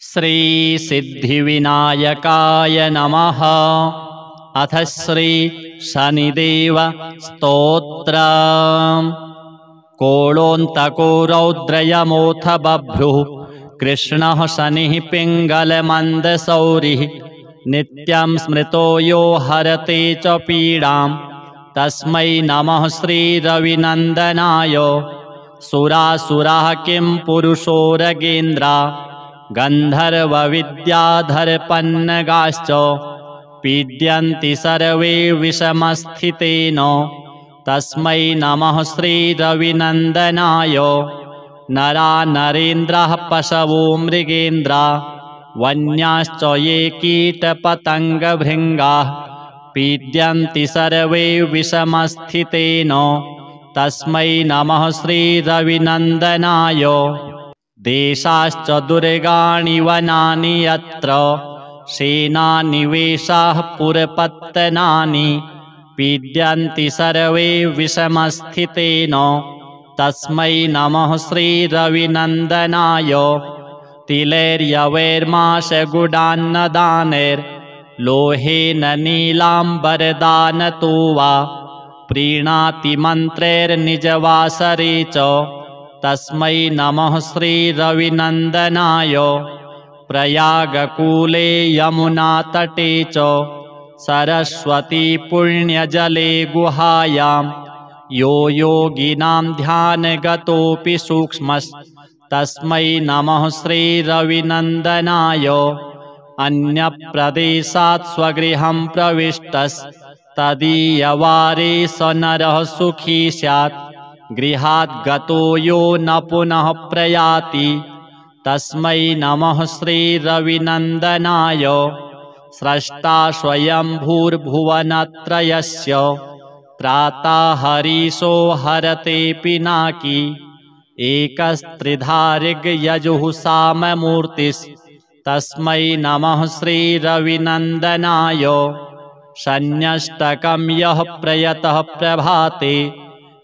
श्री सिद्धिविनायकाय नमः। अथ श्री शनिदेव स्तोत्रम्। कोळोऽन्तको रौद्रयमोऽथ बभ्रुः कृष्णः शनिः पिङ्गलमन्दशौरिः। नित्यं स्मृतो यो हरते च पीडां तस्मै नमः श्रीरविनन्दनाय। सुरासुराः किं पुरुषोरगेन्द्रा गन्धर्वविद्याधरपन्नगाश्च पीड्यन्ति सर्वे विषमस्थितेन तस्मै नमः श्रीरविनन्दनाय। नरा नरेन्द्राः पशवो मृगेन्द्रा वन्याश्च ये कीटपतङ्गभृङ्गाः पीड्यन्ति सर्वे विषमस्थितेन तस्मै नमः श्रीरविनन्दनाय। देशाश्च दुर्गाणि वनानि यत्र सेनानिवेशाः पुरपत्तनानि पीड्यन्ति सर्वे विषमस्थितेन तस्मै नमः श्रीरविनन्दनाय। तिलैर्यवैर्माशगुडान्नदानैर्लोहेन नीलाम्बरदानतो वा प्रीणाति मन्त्रैर्निजवासरे च तस्मै नमः श्रीरविनन्दनाय। प्रयागकूले यमुनातटे च सरस्वती पुण्यजले गुहायां यो योगिनां ध्यानगतोऽपि सूक्ष्मस्तस्मै नमः श्रीरविनन्दनाय। अन्यप्रदेशात् स्वगृहं प्रविष्टस्तदीयवारे स नरः सुखी स्यात्। गृहात् गतो यो न पुनः प्रयाति तस्मै नमः श्रीरविनन्दनाय। स्रष्टा स्वयंभूर्भुवनत्रयस्य प्रातःहरीशो हरते पिनाकी एकस्त्रिधारिग्यजुः साममूर्तिस्तस्मै नमः श्रीरविनन्दनाय। शन्यष्टकं यः प्रयतः प्रभाते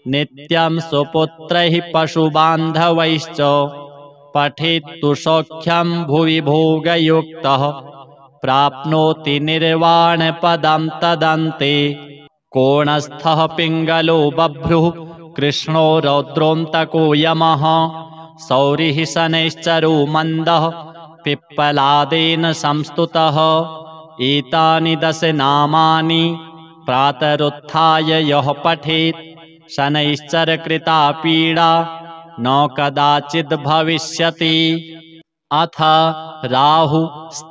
नित्यं सुपुत्रैः पशुबान्धवैश्च पठेत्तु सौख्यं भुवि भोगयुक्तः प्राप्नोति निर्वाणपदं तदन्ते। कोणस्थः पिङ्गलो बभ्रुः कृष्णो रौद्रोऽन्तको यमः सौरिः शनैश्चरो मन्दः पिप्पलादेन संस्तुतः। एतानि 10 नामानि प्रातरुत्थाय यः पठेत् शनैश्चरकृता पीडा न कदाचिद् भविष्यति। अथ राहुस्तोत्रम्।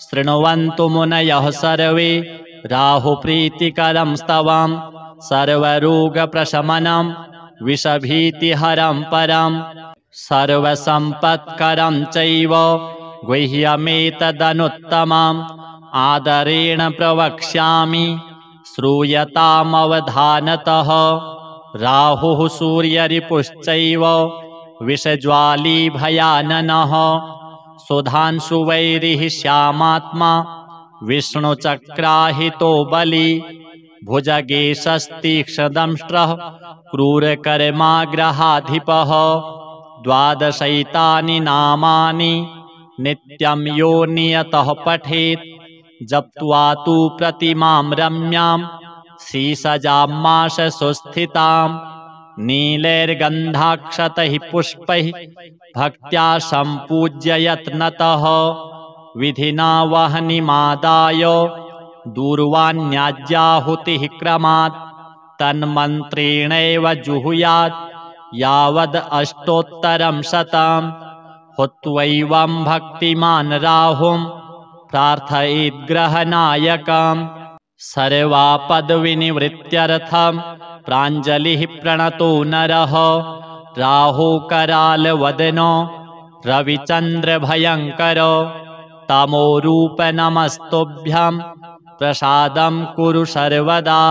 शृण्वन्तु मुनयः सर्वे राहुप्रीतिकरं स्तवं सर्वरोगप्रशमनं विषभीतिहरं परं सर्वसम्पत्करं चैव गुह्यमेतदनुत्तमम् आदरेण प्रवक्ष्यामि श्रूयतामवधानतः। राहुः सूर्यरिपुश्चैव विषज्वाली भयाननः सुधांशुवैरिः श्यामात्मा विष्णुचक्राहितो बली भुजगेशस्तीक्ष्णदंष्ट्रः क्रूरकर्माग्रहाधिपः। 12 नामानि नित्यं यो नियतः पठेत् जप्त्वा तु प्रतिमां रम्यां शीसजामाशसुस्थितां नीलैर्गन्धाक्षतैः पुष्पैः भक्त्या सम्पूज्य यत्नतः। विधिना वह्निमादाय दूर्वाण्याज्याहुतिः क्रमात् तन्मन्त्रेणैव जुहुयात् यावद् अष्टोत्तरं शतं। हुत्वैवं भक्तिमान् राहुं प्रार्थयेद्ग्रहनायकम् सर्वापद्विनिवृत्त्यर्थं प्राञ्जलिः प्रणतो नरः। राहुकरालवदनो रविचन्द्रभयङ्कर तमोरूप नमस्तुभ्यं प्रसादं कुरु सर्वदा।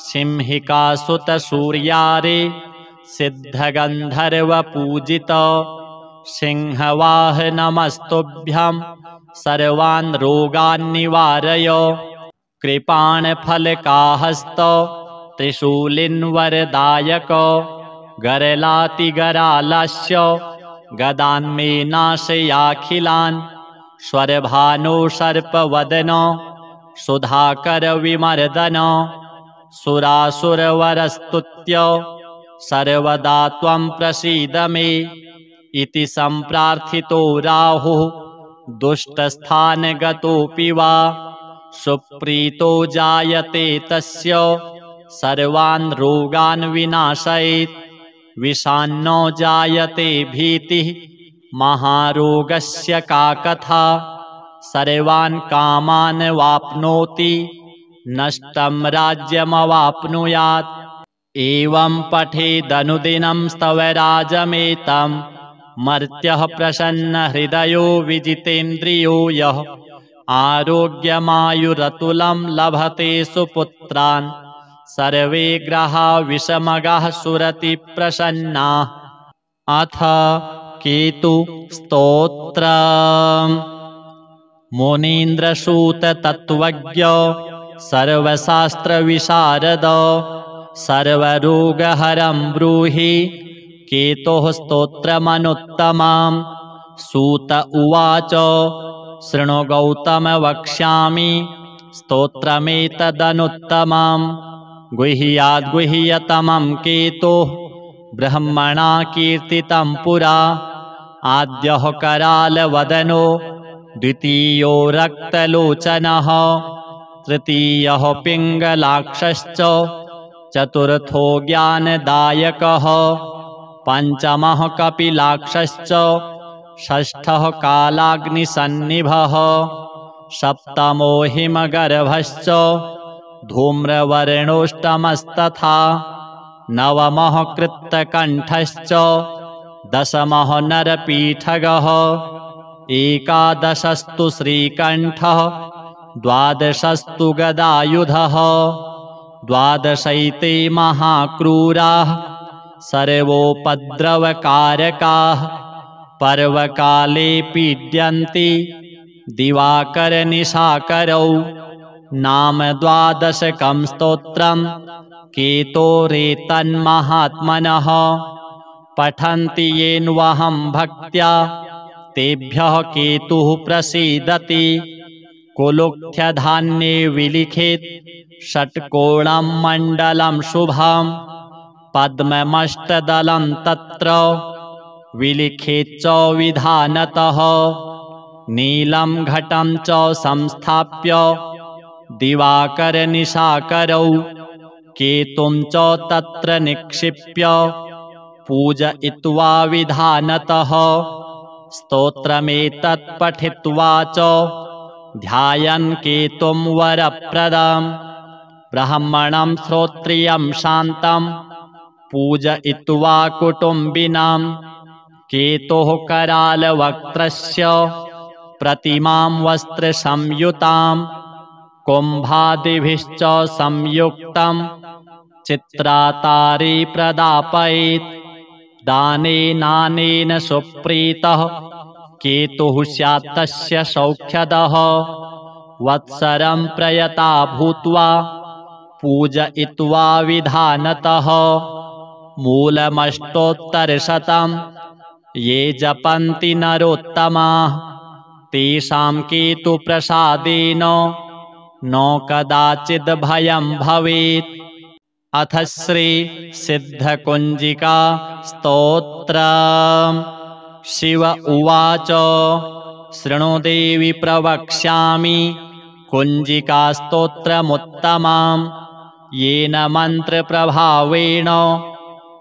सिंहिकासुतसूर्यारे सिद्धगन्धर्वपूजित सिंहवाह नमस्तुभ्यं सर्वान् रोगान् निवारय। कृपाणफलकाहस्त त्रिशूलिन्वरदायक गरलातिगरालस्य गदान्मे नाशयाखिलान् स्वरभानो सर्पवदन सुधाकरविमर्दन सुरासुरवरस्तुत्य सर्वदा त्वं प्रसीद मे इति सम्प्रार्थितो राहुः दुष्टस्थानगतोऽपि वा सुप्रीतो जायते तस्य सर्वान् रोगान् विनाशयेत् विषान्नो जायते भीतिः महारोगस्य का कथा सर्वान् कामान् वाप्नोति नष्टं राज्यमवाप्नुयात् एवं पठेदनुदिनं स्तवराजमेतं मर्त्यः प्रसन्नहृदयो विजितेन्द्रियो यः आरोग्यमायुरतुलं लभते सुपुत्रान् सर्वे ग्रहा विषमगाः सुरतिप्रसन्नाः। अथ केतु स्तोत्रम्। मुनीन्द्रसूततत्त्वज्ञ सर्वशास्त्रविशारद सर्वरोगहरं ब्रूहि केतोः स्तोत्रमनुत्तमम्। सूत उवाच शृणु गौतम वक्ष्यामि स्तोत्रमेतदनुत्तमम्। गुह्याद्गुह्यतमं केतोः ब्रह्मणा कीर्तितं पुरा आद्यः करालवदनो द्वितीयो रक्तलोचनः तृतीयः पिङ्गलाक्षश्च चतुर्थो ज्ञानदायकः पञ्चमः कपिलाक्षश्च षष्ठः कालाग्निसन्निभः सप्तमो हिमगर्भश्च धूम्रवर्णोष्टमस्तथा नवमः कृत्तकण्ठश्च दशमः नरपीठगः एकादशस्तु श्रीकण्ठः द्वादशस्तु गदायुधः द्वादशैते महाक्रूराः सर्वोपद्रवकारकाः पर्वकाले पीड्यन्ति दिवाकरनिशाकरौ नाम द्वादशकं स्तोत्रं केतोरेतन्महात्मनः पठन्ति येन्वहं भक्त्या तेभ्यः केतुः प्रसीदति कुलुक्थ्यधान्ये विलिखेत् षट्कोणं मण्डलं शुभं पद्ममष्टदलं तत्र विलिखेच्च विधानतः नीलं घटं च संस्थाप्य दिवाकरनिशाकरौ केतुं च तत्र निक्षिप्य पूजयित्वा विधानतः स्तोत्रमेतत् पठित्वा च ध्यायन् केतुं वरप्रदं ब्राह्मणं श्रोत्रियं शान्तं पूजयित्वा कुटुम्बिनां केतोः करालवक्त्रस्य प्रतिमां वस्त्रसंयुतां कुम्भादिभिश्च संयुक्तं चित्रातारे प्रदापयेत् दानेनानेन सुप्रीतः केतुः स्यात् तस्य सौख्यदः वत्सरं प्रयता भूत्वा पूजयित्वा विधानतः मूलमष्टोत्तरशतं ये जपन्ति नरोत्तमाः तेषां केतुप्रसादेन न कदाचिद् भयं भवेत्। अथ श्री सिद्धकुञ्जिका स्तोत्रम्। शिव उवाच शृणु देवि प्रवक्ष्यामि कुञ्जिकास्तोत्रमुत्तमां येन मन्त्रप्रभावेण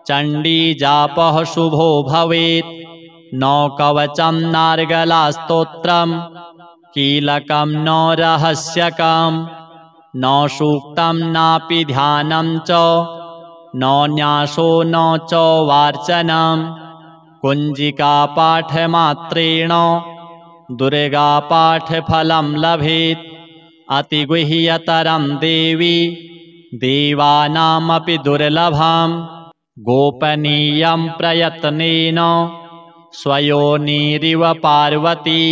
चण्डीजापः शुभो भवेत्। न कवचं नार्गलास्तोत्रं कीलकं न रहस्यकं न सूक्तं नापि ध्यानं च न न्यासो न च वार्चनं कुञ्जिकापाठमात्रेण दुर्गापाठफलं लभेत्। अतिगुह्यतरं देवी देवानामपि दुर्लभं गोपनीयं प्रयत्नेन स्वयोनिरिव पार्वती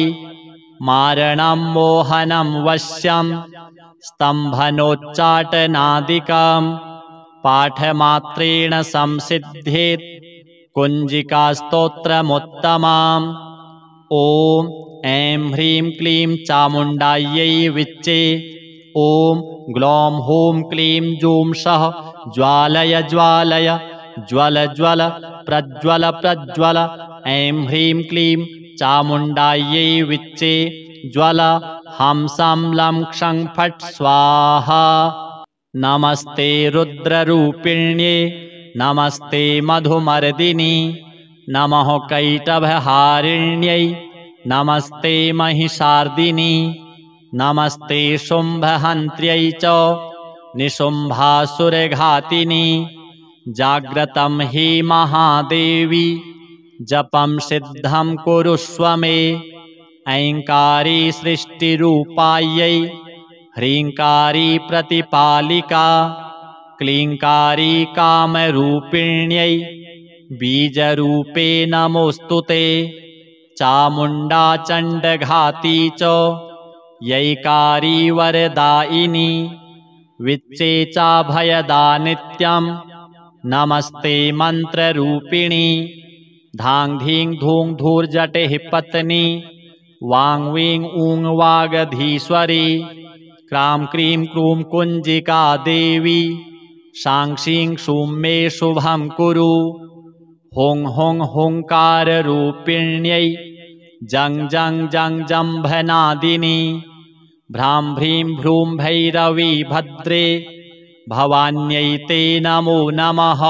मारणं मोहनं वश्यं स्तम्भनोच्चाटनादिकं पाठमात्रेण संसिद्धेत् कुञ्जिकास्तोत्रमुत्तमाम्। ॐ ऐं ह्रीं क्लीं चामुण्डायै विच्चे। ॐ ग्लौं हूं क्लीं जूं सः ज्वालय ज्वालय ज्वल ज्वल प्रज्वल प्रज्वल। ऐं ह्रीं क्लीं चामुण्डायै विच्चे ज्वल हं सं लं क्षं फट् स्वाहा। नमस्ते रुद्ररूपिण्ये नमस्ते मधुमर्दिनि नमः कैटभहारिण्यै नमस्ते महिषार्दिनि नमस्ते शुम्भहन्त्र्यै च निशुम्भासुरघातिनि। जाग्रतं हि महादेवी जपं सिद्धं कुरुष्व मे। ऐङ्कारी सृष्टिरूपायै ह्रीङ्कारी प्रतिपालिका क्लीङ्कारी कामरूपिण्यै बीजरूपे नमोऽस्तु ते। चामुण्डा चण्डघाती च यैकारी वरदायिनी विच्चे चाभयदा नित्यं नमस्ते मन्त्ररूपिणी। धां धीं धूं धूर्जटिः पत्नी वां वीं ऊं वागधीश्वरी। क्रां क्रीं क्रूं कुञ्जिका देवी शां शीं शूं मे शुभं कुरु। हुं हुं हुङ्काररूपिण्यै जं जं जं जम्भनादिनि। भ्रां भ्रीं भ्रूं भैरवी भद्रे भवान्यै ते नमो नमः।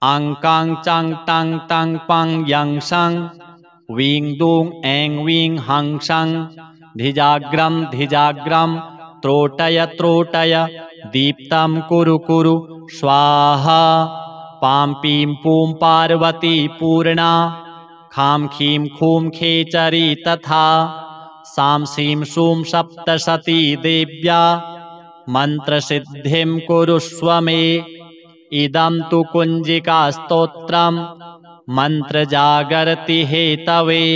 अं कां चं टं टं पं यं सं वीं दूं ऐं वीं हं सं। धिजाग्रं धिजाग्रं त्रोटय त्रोटय दीप्तं कुरु कुरु स्वाहा। पां पीं पूं पार्वती पूर्णा खां खीं खूं खेचरी तथा। सां सीं शूं सप्तशती देव्या मन्त्रसिद्धिं कुरुष्व मे। इदं तु कुञ्जिकास्तोत्रं मन्त्रजागर्ति हेतवे।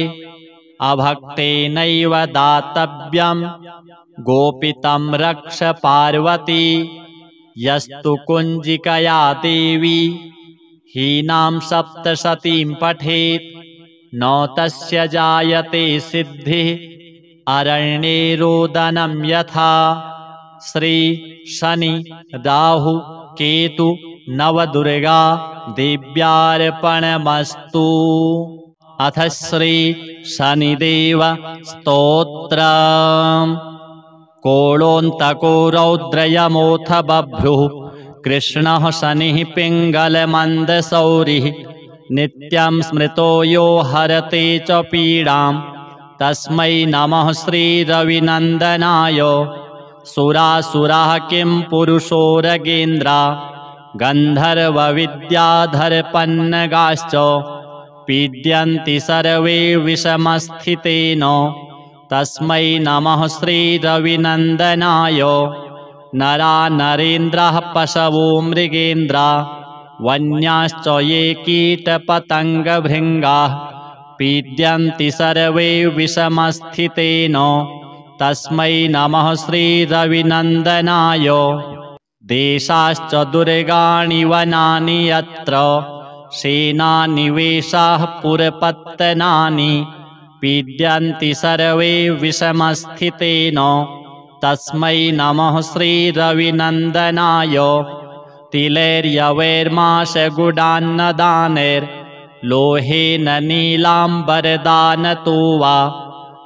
अभक्तेनैव दातव्यं गोपितं रक्ष पार्वती। यस्तु कुञ्जिकया देवी हीनां सप्तशतीं पठेत् न तस्य जायते सिद्धिः अरण्ये रोदनं यथा। श्री शनि राहु केतु नवदुर्गा देव्यार्पणमस्तु। अथ श्री शनिदेव स्तोत्रम्। कोलोऽन्तको रौद्रयमोऽथ बभ्रुः कृष्णः शनिः पिङ्गलमन्दशौरिः। नित्यं स्मृतो यो हरते च पीडां तस्मै नमः श्रीरविनन्दनाय। सुरासुराः किं पुरुषोरगेन्द्रा गन्धर्वविद्याधरपन्नगाश्च पीड्यन्ति सर्वे विषमस्थितेन तस्मै नमः श्रीरविनन्दनाय। नरा नरेन्द्राः पशवो मृगेन्द्रा वन्याश्च ये कीटपतङ्गभृङ्गाः पीड्यन्ति सर्वे विषमस्थितेन तस्मै नमः श्रीरविनन्दनाय। देशाश्च दुर्गाणि वनानि यत्र सेनानिवेशाः पुरपत्तनानि पीड्यन्ति सर्वे विषमस्थितेन तस्मै नमः श्रीरविनन्दनाय। तिलैर्यवैर्माशगुडान्नदानैर्लोहेन नीलाम्बरदानतो वा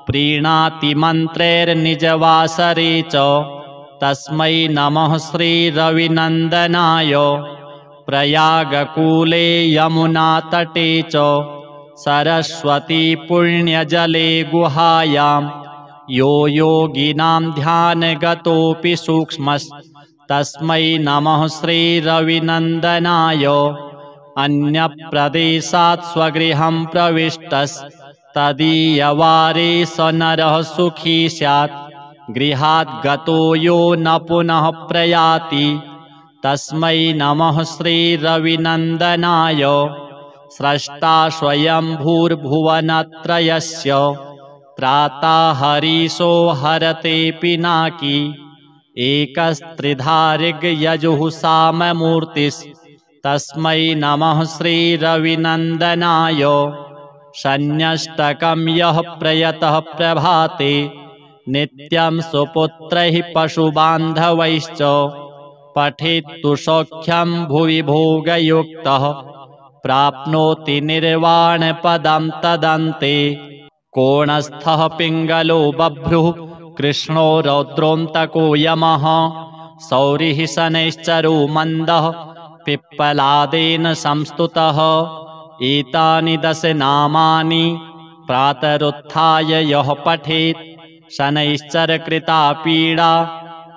प्रीणाति मन्त्रैर्निजवासरे च तस्मै नमः श्रीरविनन्दनाय। प्रयागकूले यमुनातटे च सरस्वती पुण्यजले गुहायां यो योगिनां ध्यानगतोऽपि सूक्ष्मस्तस्मै नमः श्रीरविनन्दनाय। अन्यप्रदेशात् स्वगृहं प्रविष्टस्तदीयवारे स नरः सुखी स्यात्। गृहात् गतो यो न पुनः प्रयाति तस्मै नमः श्रीरविनन्दनाय। स्रष्टा स्वयंभूर्भुवनत्रयस्य त्राता हरीशो हरते पिनाकी। एकस्त्रिधा ऋग्यजुः साममूर्तिस् तस्मै नमः श्रीरविनन्दनाय। शन्यष्टकं यः प्रयतः प्रभाते नित्यं सुपुत्रैः पशुबान्धवैश्च पठेत्तु सौख्यं भुवि भोगयुक्तः प्राप्नोति निर्वाणपदं तदन्ते। कोणस्थः पिङ्गलो बभ्रुः कृष्णो रौद्रोऽन्तको यमः सौरिः शनैश्चरो मन्दः पिप्पलादेन संस्तुतः। एतानि 10 नामानि प्रातरुत्थाय यः पठेत् शनैश्चरकृता पीडा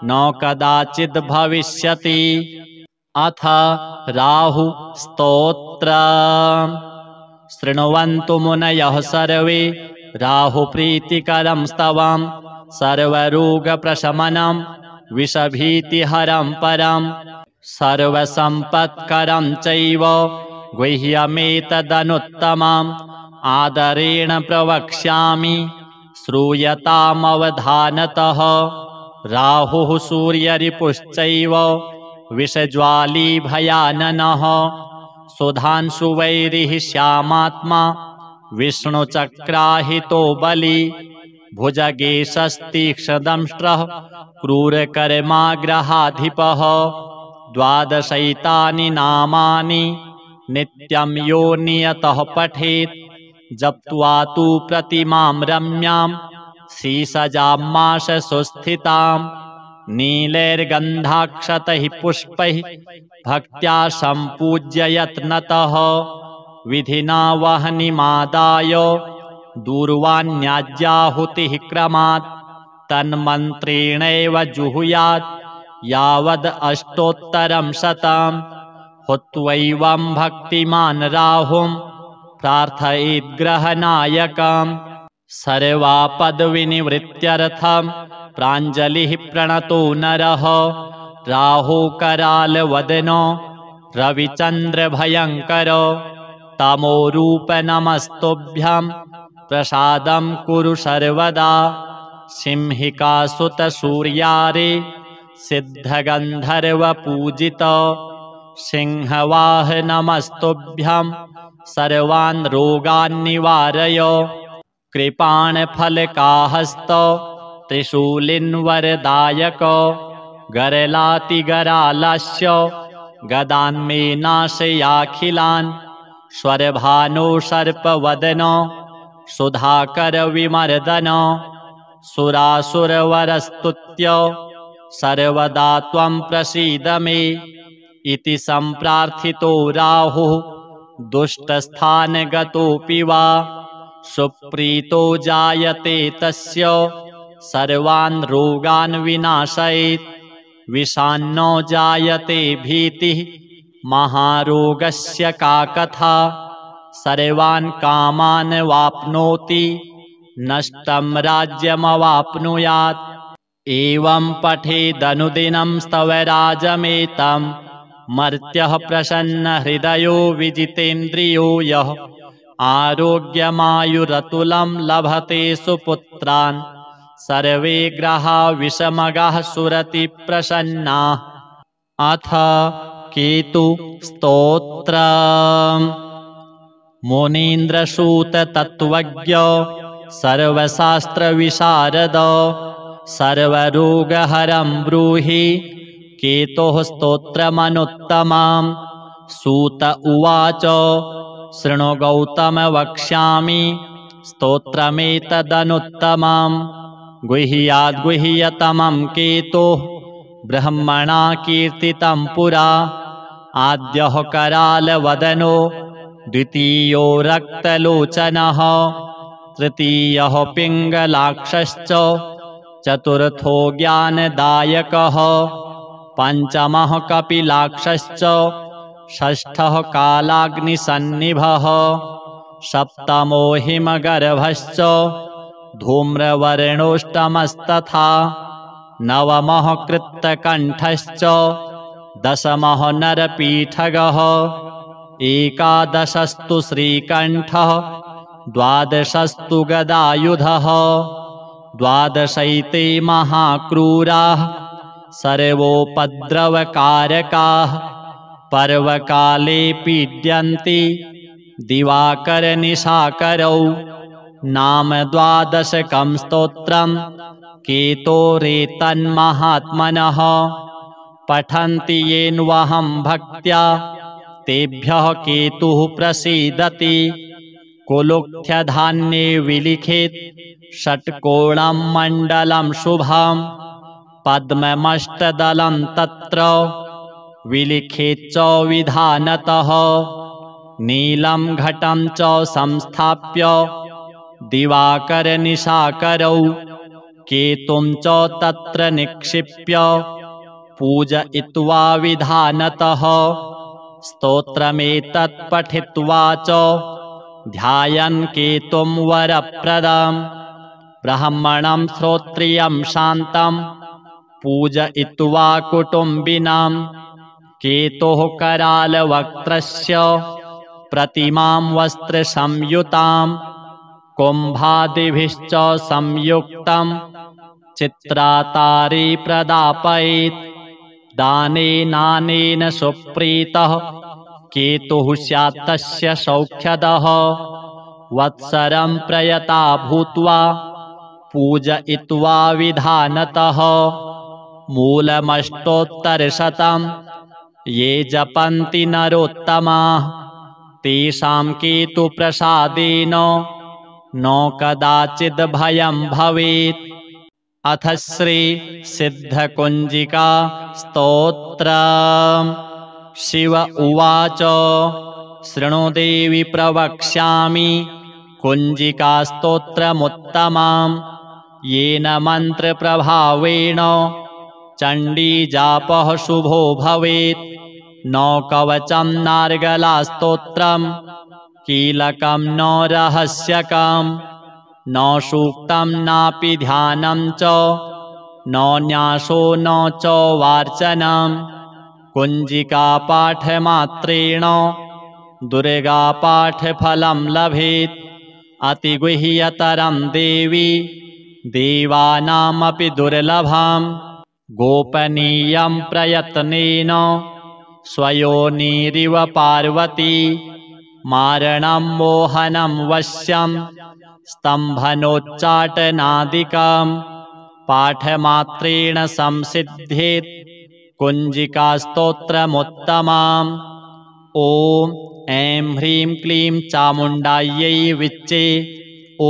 न कदाचिद् भविष्यति। अथ राहुस्तोत्रम्। शृण्वन्तु मुनयः सर्वे राहुप्रीतिकरं स्तवं सर्वरोगप्रशमनं विषभीतिहरं परं सर्वसम्पत्करं चैव गुह्यमेतदनुत्तमम् आदरेण प्रवक्ष्यामि श्रूयतामवधानतः। राहुः सूर्यरिपुश्चैव विषज्वाली भयाननः सुधांशुवैरिः श्यामात्मा विष्णुचक्राहितो बली भुजगेशस्तीक्ष्णदंष्ट्रः क्रूरकर्माग्रहाधिपः। 12 नामानि नित्यं यो नियतः पठेत् जप्त्वा तु प्रतिमां रम्यां शीसजामाशसुस्थितां नीलैर्गन्धाक्षतैः पुष्पैः भक्त्या सम्पूज्य यत्नतः विधिना वह्निमादाय दूर्वाण्याज्याहुतिः क्रमात् तन्मन्त्रेणैव जुहुयात् यावद् अष्टोत्तरं शतं। हुत्वैवं भक्तिमान् राहुं प्रार्थयेद्ग्रहनायकम् सर्वापद्विनिवृत्त्यर्थं प्राञ्जलिः प्रणतो नरः। राहुकरालवदनो रविचन्द्रभयङ्करो तमोरूप नमस्तुभ्यं प्रसादं कुरु सर्वदा। सिंहिकासुतसूर्यारे सिद्धगन्धर्वपूजितो सिंहवाहनमस्तुभ्यं सर्वान् रोगान् निवारय। कृपाणफलकाहस्तो त्रिशूलिन्वरदायको गरलातिगरालस्य गदान्मे नाशयाखिलान् स्वरभानो सर्पवदनो सुधाकरविमर्दनो सुरासुरवरस्तुत्य सर्वदा त्वं प्रसीद मे इति सम्प्रार्थितो राहुः दुष्टस्थानगतोऽपि वा सुप्रीतो जायते तस्य सर्वान् रोगान् विनाशयेत्। विषान्नो जायते भीतिः महारोगस्य का कथा सर्वान् कामान् वाप्नोति नष्टं राज्यमवाप्नुयात्। एवं पठेदनुदिनं स्तवराजमेतं मर्त्यः प्रसन्नहृदयो विजितेन्द्रियो यः आरोग्यमायुरतुलं लभते सुपुत्रान् सर्वे ग्रहा विषमगाः सुरति प्रसन्नाः। अथ केतुस्तोत्रम्। मुनीन्द्रसूततत्त्वज्ञ सर्वशास्त्रविशारद सर्वरोगहरं ब्रूहि केतोः स्तोत्रमनुत्तमम्। सूत उवाच शृणु गौतम वक्ष्यामि स्तोत्रमेतदनुत्तमम्। गुह्याद्गुह्यतमं केतोः ब्रह्मणा कीर्तितं पुरा। आद्यः करालवदनो द्वितीयो रक्तलोचनः तृतीयः पिङ्गलाक्षश्च चतुर्थो ज्ञानदायकः पञ्चमः कपिलाक्षश्च षष्ठः कालाग्निसन्निभः सप्तमो हिमगर्भश्च धूम्रवर्णोष्टमस्तथा नवमः कृत्तकण्ठश्च दशमः नरपीठगः एकादशस्तु श्रीकण्ठः द्वादशस्तु गदायुधः द्वादशैते महाक्रूराः सर्वोपद्रवकारकाः पर्वकाले पीड्यन्ति दिवाकरनिशाकरौ नाम 12 स्तोत्रं केतोरेतन्महात्मनः पठन्ति येन्वहं भक्त्या तेभ्यः केतुः प्रसीदति कुलुक्थ्यधान्ये विलिखेत् षट्कोणं मण्डलं शुभं पद्ममष्टदलं तत्र विलिखेच्च विधानतः नीलं घटं च संस्थाप्य दिवाकरनिशाकरौ केतुं च तत्र निक्षिप्य पूजयित्वा विधानतः स्तोत्रमेतत् पठित्वा च ध्यायन् केतुं वरप्रदं ब्राह्मणं श्रोत्रियं शान्तं पूजयित्वा कुटुम्बिनां केतोः करालवक्त्रस्य प्रतिमां वस्त्रसंयुतां कुम्भादिभिश्च संयुक्तं चित्रातारे प्रदापयेत् दानेनानेन सुप्रीतः केतुः स्यात् तस्य सौख्यदः वत्सरं प्रयता भूत्वा पूजयित्वा विधानतः मूलमष्टोत्तरशतं ये जपन्ति नरोत्तमाः तेषां केतुप्रसादेन न कदाचिद् भयं भवेत्। अथ श्री सिद्धकुञ्जिका स्तोत्रम्। शिव उवाच शृणु देवि प्रवक्ष्यामि कुञ्जिका स्तोत्रमुत्तमां येन मन्त्रप्रभावेण चण्डीजापः शुभो भवेत्। न कवचं नार्गलास्तोत्रं कीलकं न रहस्यकं न सूक्तं नापि ध्यानं च न न्यासो न च वार्चनं कुञ्जिकापाठमात्रेण दुर्गापाठफलं लभेत्। अतिगुह्यतरं देवी देवानामपि दुर्लभं गोपनीयं प्रयत्नेन स्वयोनिरिव पार्वती मारणं मोहनं वश्यं स्तम्भनोच्चाटनादिकं पाठमात्रेण संसिद्ध्येत् कुञ्जिकास्तोत्रमुत्तमम्। ॐ ऐं ह्रीं क्लीं चामुण्डायै विच्चे। ॐ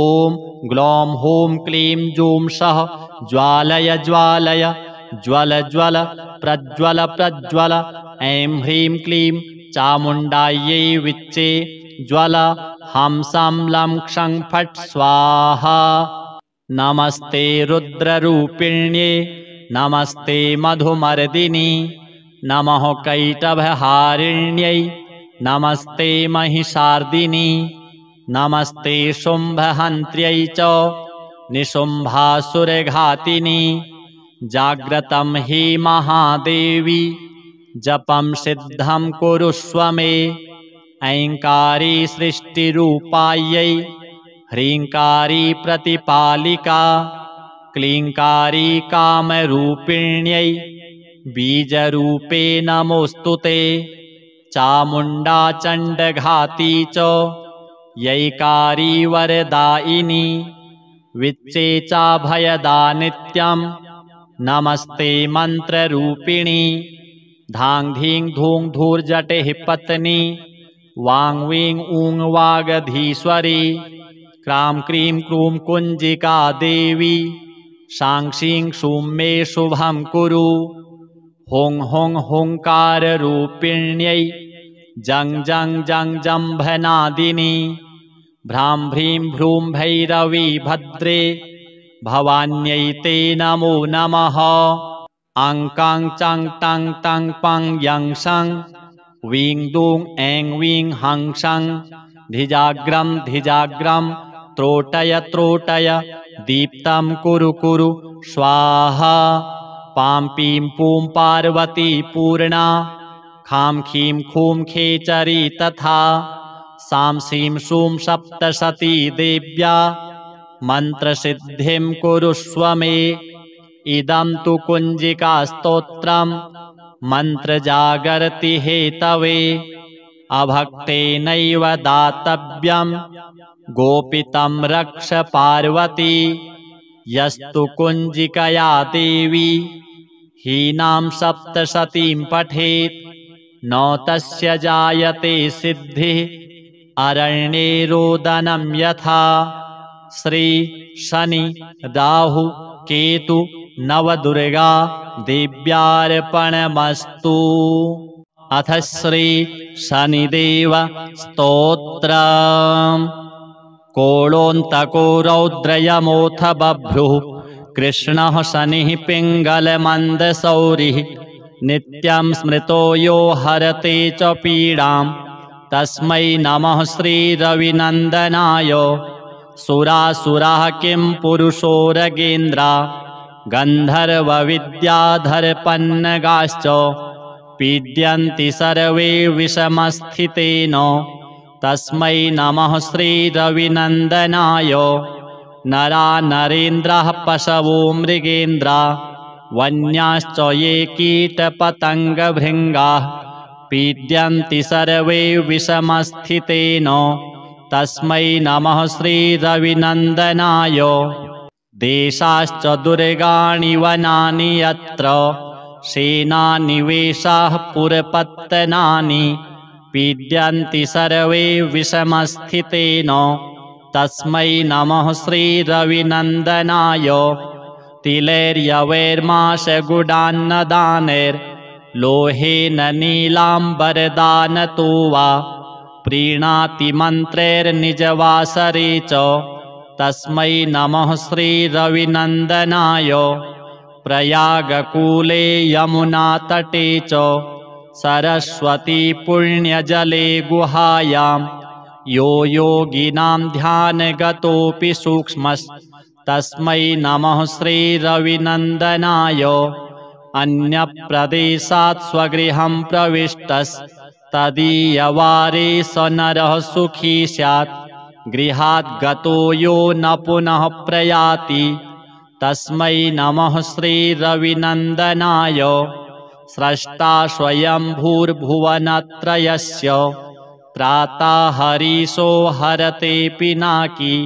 ग्लौं हूं क्लीं जूं सः ज्वालय ज्वालय ज्वल ज्वल प्रज्वल प्रज्वल। ऐं ह्रीं क्लीं चामुण्डायै विच्चे ज्वल हंसं लं क्षं फट् स्वाहा। नमस्ते रुद्ररूपिण्ये नमस्ते मधुमर्दिनी नमः कैटभहारिण्यै नमस्ते महिषार्दिनी नमस्ते शुम्भहन्त्र्यै च निशुम्भासुरघातिनी। जाग्रतं हि महादेवी जपं सिद्धं कुरुष्व मे। ऐङ्कारी सृष्टिरूपायै ह्रीङ्कारी प्रतिपालिका क्लीङ्कारी कामरूपिण्यै बीजरूपे नमोऽस्तु ते। चामुण्डा चण्डघाती च यैकारी वरदायिनी विच्चे चाभयदा नित्यं नमस्ते मन्त्ररूपिणी। धां धीं धूं धूर्जटेः पत्नी वां वीं ऊं वागधीश्वरी क्रां क्रीं क्रूं कुञ्जिका देवी शां शीं शूं मे शुभं कुरु। हुं हुं हुङ्काररूपिण्यै जं जं जं जम्भनादिनी भ्रां भ्रीं भ्रूं भैरवी भद्रे भवान्यै ते नमो नमः। अं कां चं टं तं पं यं सं वीं दूं ऐं वीं हं सं धिजाग्रं धिजाग्रं त्रोटय त्रोटय दीप्तं कुरु कुरु स्वाहा। पां पीं पूं पार्वती पूर्णा खां खीं खूं खेचरी तथा सां सीं शूं सप्तशती देव्या मन्त्रसिद्धिं कुरुष्व मे। इदं तु कुञ्जिकास्तोत्रं मन्त्रजागर्ति हेतवे अभक्तेनैव दातव्यं गोपितं रक्ष पार्वती यस्तु कुञ्जिकया देवी हीनां सप्तशतीं पठेत् न तस्य जायते सिद्धिः अरण्ये रोदनं यथा। श्री शनि राहु केतु नवदुर्गा देव्यार्पणमस्तु। अथ श्री शनिदेव स्तोत्रम्। कोलोऽन्तको रौद्रयमोऽथ बभ्रुः कृष्णः शनिः पिङ्गलमन्दशौरिः नित्यं स्मृतो यो हरते च पीडां तस्मै नमः श्रीरविनन्दनाय। सुरासुराः किं पुरुषोरगेन्द्रा गन्धर्वविद्याधरपन्नगाश्च पीड्यन्ति सर्वे विषमस्थितेन तस्मै नमः श्रीरविनन्दनाय। नरा नरेन्द्राः पशवो मृगेन्द्रा वन्याश्च ये कीटपतङ्गभृङ्गाः पीड्यन्ति सर्वे विषमस्थितेन तस्मै नमः श्रीरविनन्दनाय। देशाश्च दुर्गाणि वनानि यत्र सेनानिवेशाः पुरपत्तनानि पीड्यन्ति सर्वे विषमस्थितेन तस्मै नमः श्रीरविनन्दनाय। तिलैर्यवैर्माशगुडान्नदानैर्लोहेन नीलाम्बरदानतो वा प्रीणाति मन्त्रैर्निजवासरे च तस्मै नमः श्रीरविनन्दनाय। प्रयागकूले यमुनातटे च सरस्वती पुण्यजले गुहायां यो योगिनां ध्यानगतोऽपि सूक्ष्मस्तस्मै नमः श्रीरविनन्दनाय। अन्यप्रदेशात् स्वगृहं प्रविष्टस्तदीयवारे स नरः सुखी स्यात् गृहात् गतो यो न पुनः प्रयाति तस्मै नमः श्रीरविनन्दनाय। स्रष्टा स्वयंभूर्भुवनत्रयस्य त्राता हरीशो हरते पिनाकी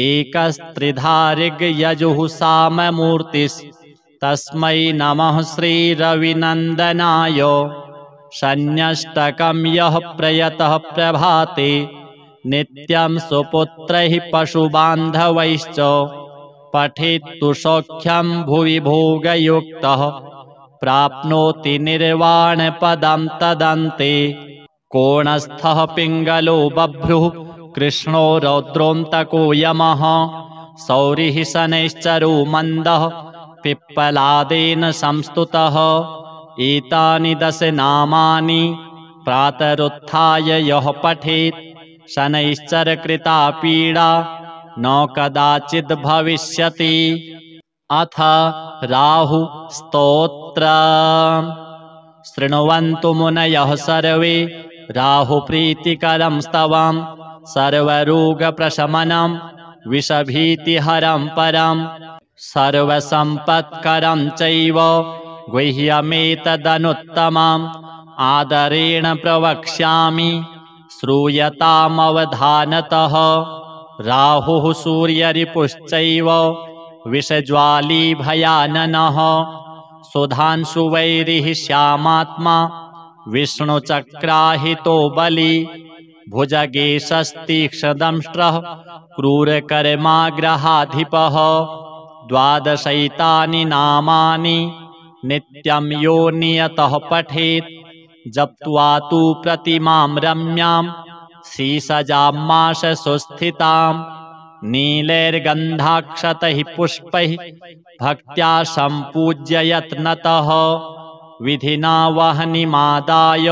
एकस्त्रिधारिग्यजुः साममूर्तिस्तस्मै नमः श्रीरविनन्दनाय। शन्यष्टकं यः प्रयतः प्रभाते नित्यं सुपुत्रैः पशुबान्धवैश्च पठेत्तु सौख्यं भुवि भोगयुक्तः प्राप्नोति निर्वाणपदं तदन्ते। कोणस्थः पिङ्गलो बभ्रुः कृष्णो रौद्रोऽन्तको यमः सौरिः शनैश्चरो मन्दः पिप्पलादेन संस्तुतः। एतानि 10 नामानि प्रातरुत्थाय यः पठेत् शनैश्चरकृता पीडा न कदाचिद् भविष्यति। अथ राहु स्तोत्रम्। शृण्वन्तु मुनयः सर्वे राहुप्रीतिकरं स्तवं सर्वरोगप्रशमनं विषभीतिहरं परं सर्वसम्पत्करं चैव गुह्यमेतदनुत्तमम् आदरेण प्रवक्ष्यामि श्रूयतामवधानतः। राहुः सूर्यरिपुश्चैव विषज्वाली भयाननः सुधांशुवैरिः श्यामात्मा विष्णुचक्राहितो बली भुजगेशस्तीक्ष्णदंष्ट्रः क्रूरकर्माग्रहाधिपः। 12 नामानि नित्यं यो नियतः पठेत् जप्त्वा तु प्रतिमां रम्यां शीसजामाशसुस्थितां नीलैर्गन्धाक्षतैः पुष्पैः भक्त्या सम्पूज्य यत्नतः विधिना वह्निमादाय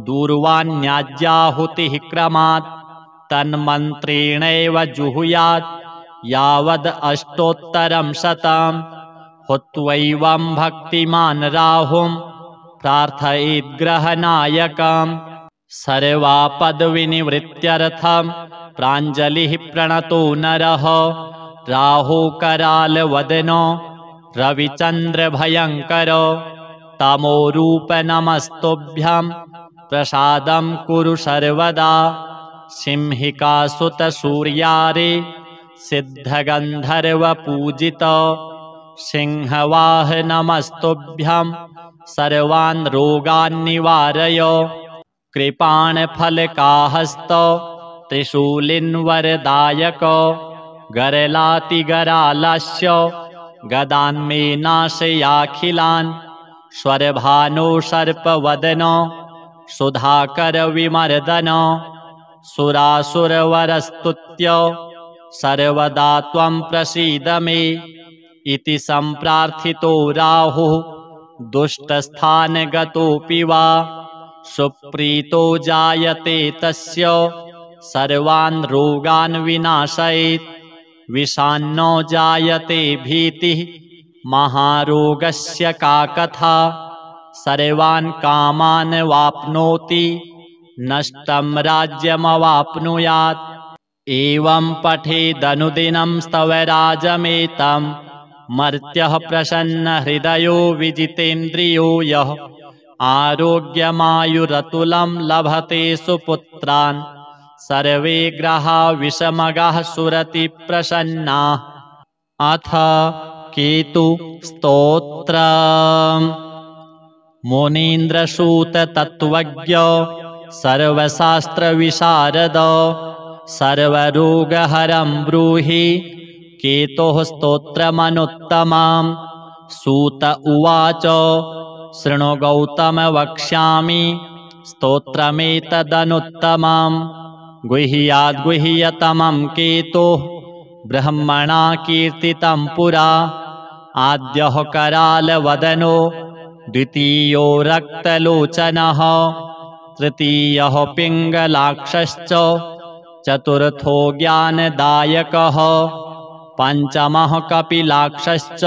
दूर्वाण्याज्याहुतिः क्रमात् तन्मन्त्रेणैव जुहुयात् यावद् अष्टोत्तरं शतं। हुत्वैवं भक्तिमान् राहुं प्रार्थयेद्ग्रहनायकं सर्वापद्विनिवृत्त्यर्थं प्राञ्जलिः प्रणतो नरः। राहुकरालवदनो रविचन्द्रभयङ्कर तमोरूपनमस्तुभ्यं प्रसादं कुरु सर्वदा। सिंहिकासुतसूर्यारे सिद्धगन्धर्वपूजित सिंहवाहनमस्तुभ्यं सर्वान् रोगान् निवारय। कृपाणफलकाहस्त त्रिशूलिन्वरदायक गरलातिगरालस्य गदान्मे नाशयाखिलान्। स्वरभानो सर्पवदन सुधाकरविमर्दन सुरासुरवरस्तुत्य सर्वदा त्वं प्रसीद मे। इति सम्प्रार्थितो राहुः दुष्टस्थानगतोऽपि वा सुप्रीतो जायते तस्य सर्वान् रोगान् विनाशयेत्। विषान्नो जायते भीतिः महारोगस्य का कथा सर्वान् कामान् वाप्नोति नष्टं राज्यमवाप्नुयात्। एवं पठेदनुदिनं स्तवराजमेतं मर्त्यः प्रसन्नहृदयो विजितेन्द्रियो यः आरोग्यमायुरतुलं लभते सुपुत्रान्। सर्वे ग्रहा विषमगाः सुरति प्रसन्नाः। अथ केतुस्तोत्रम्। मुनीन्द्रसूत तत्त्वज्ञ सर्वशास्त्रविशारद सर्वरोगहरं ब्रूहि केतोः स्तोत्रमनुत्तमं। सूत उवाच शृणु गौतम वक्ष्यामि स्तोत्रमेतदनुत्तमं। गुह्याद्गुह्यतमं केतोः ब्रह्मणा कीर्तितं पुरा। आद्यः करालवदनो द्वितीयो रक्तलोचनः तृतीयः पिङ्गलाक्षश्च चतुर्थो ज्ञानदायकः पञ्चमः कपिलाक्षश्च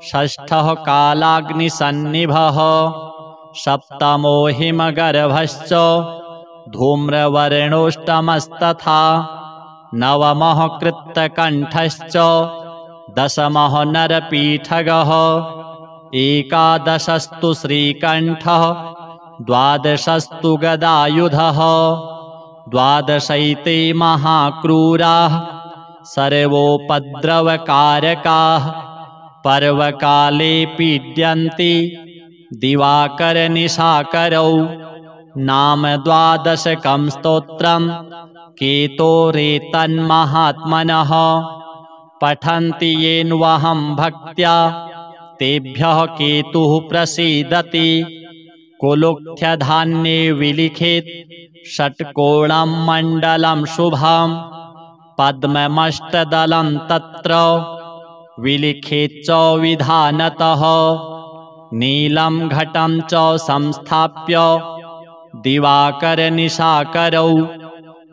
षष्ठः कालाग्निसन्निभः सप्तमो हिमगर्भश्च धूम्रवर्णोष्टमस्तथा नवमः कृत्तकण्ठश्च दशमः नरपीठगः एकादशस्तु श्रीकण्ठः द्वादशस्तु गदायुधः द्वादशैते महाक्रूराः सर्वोपद्रवकारकाः पर्वकाले पीड्यन्ति दिवाकरनिशाकरौ। नाम द्वादशकं स्तोत्रं केतोरेतन्महात्मनः पठन्ति येन्वहं भक्त्या तेभ्यः केतुः प्रसीदति। कुलुक्थ्यधान्ये विलिखेत् षट्कोणं मण्डलं शुभं पद्ममष्टदलं तत्र विलिखेच्च विधानतः। नीलं घटं च संस्थाप्य दिवाकरनिशाकरौ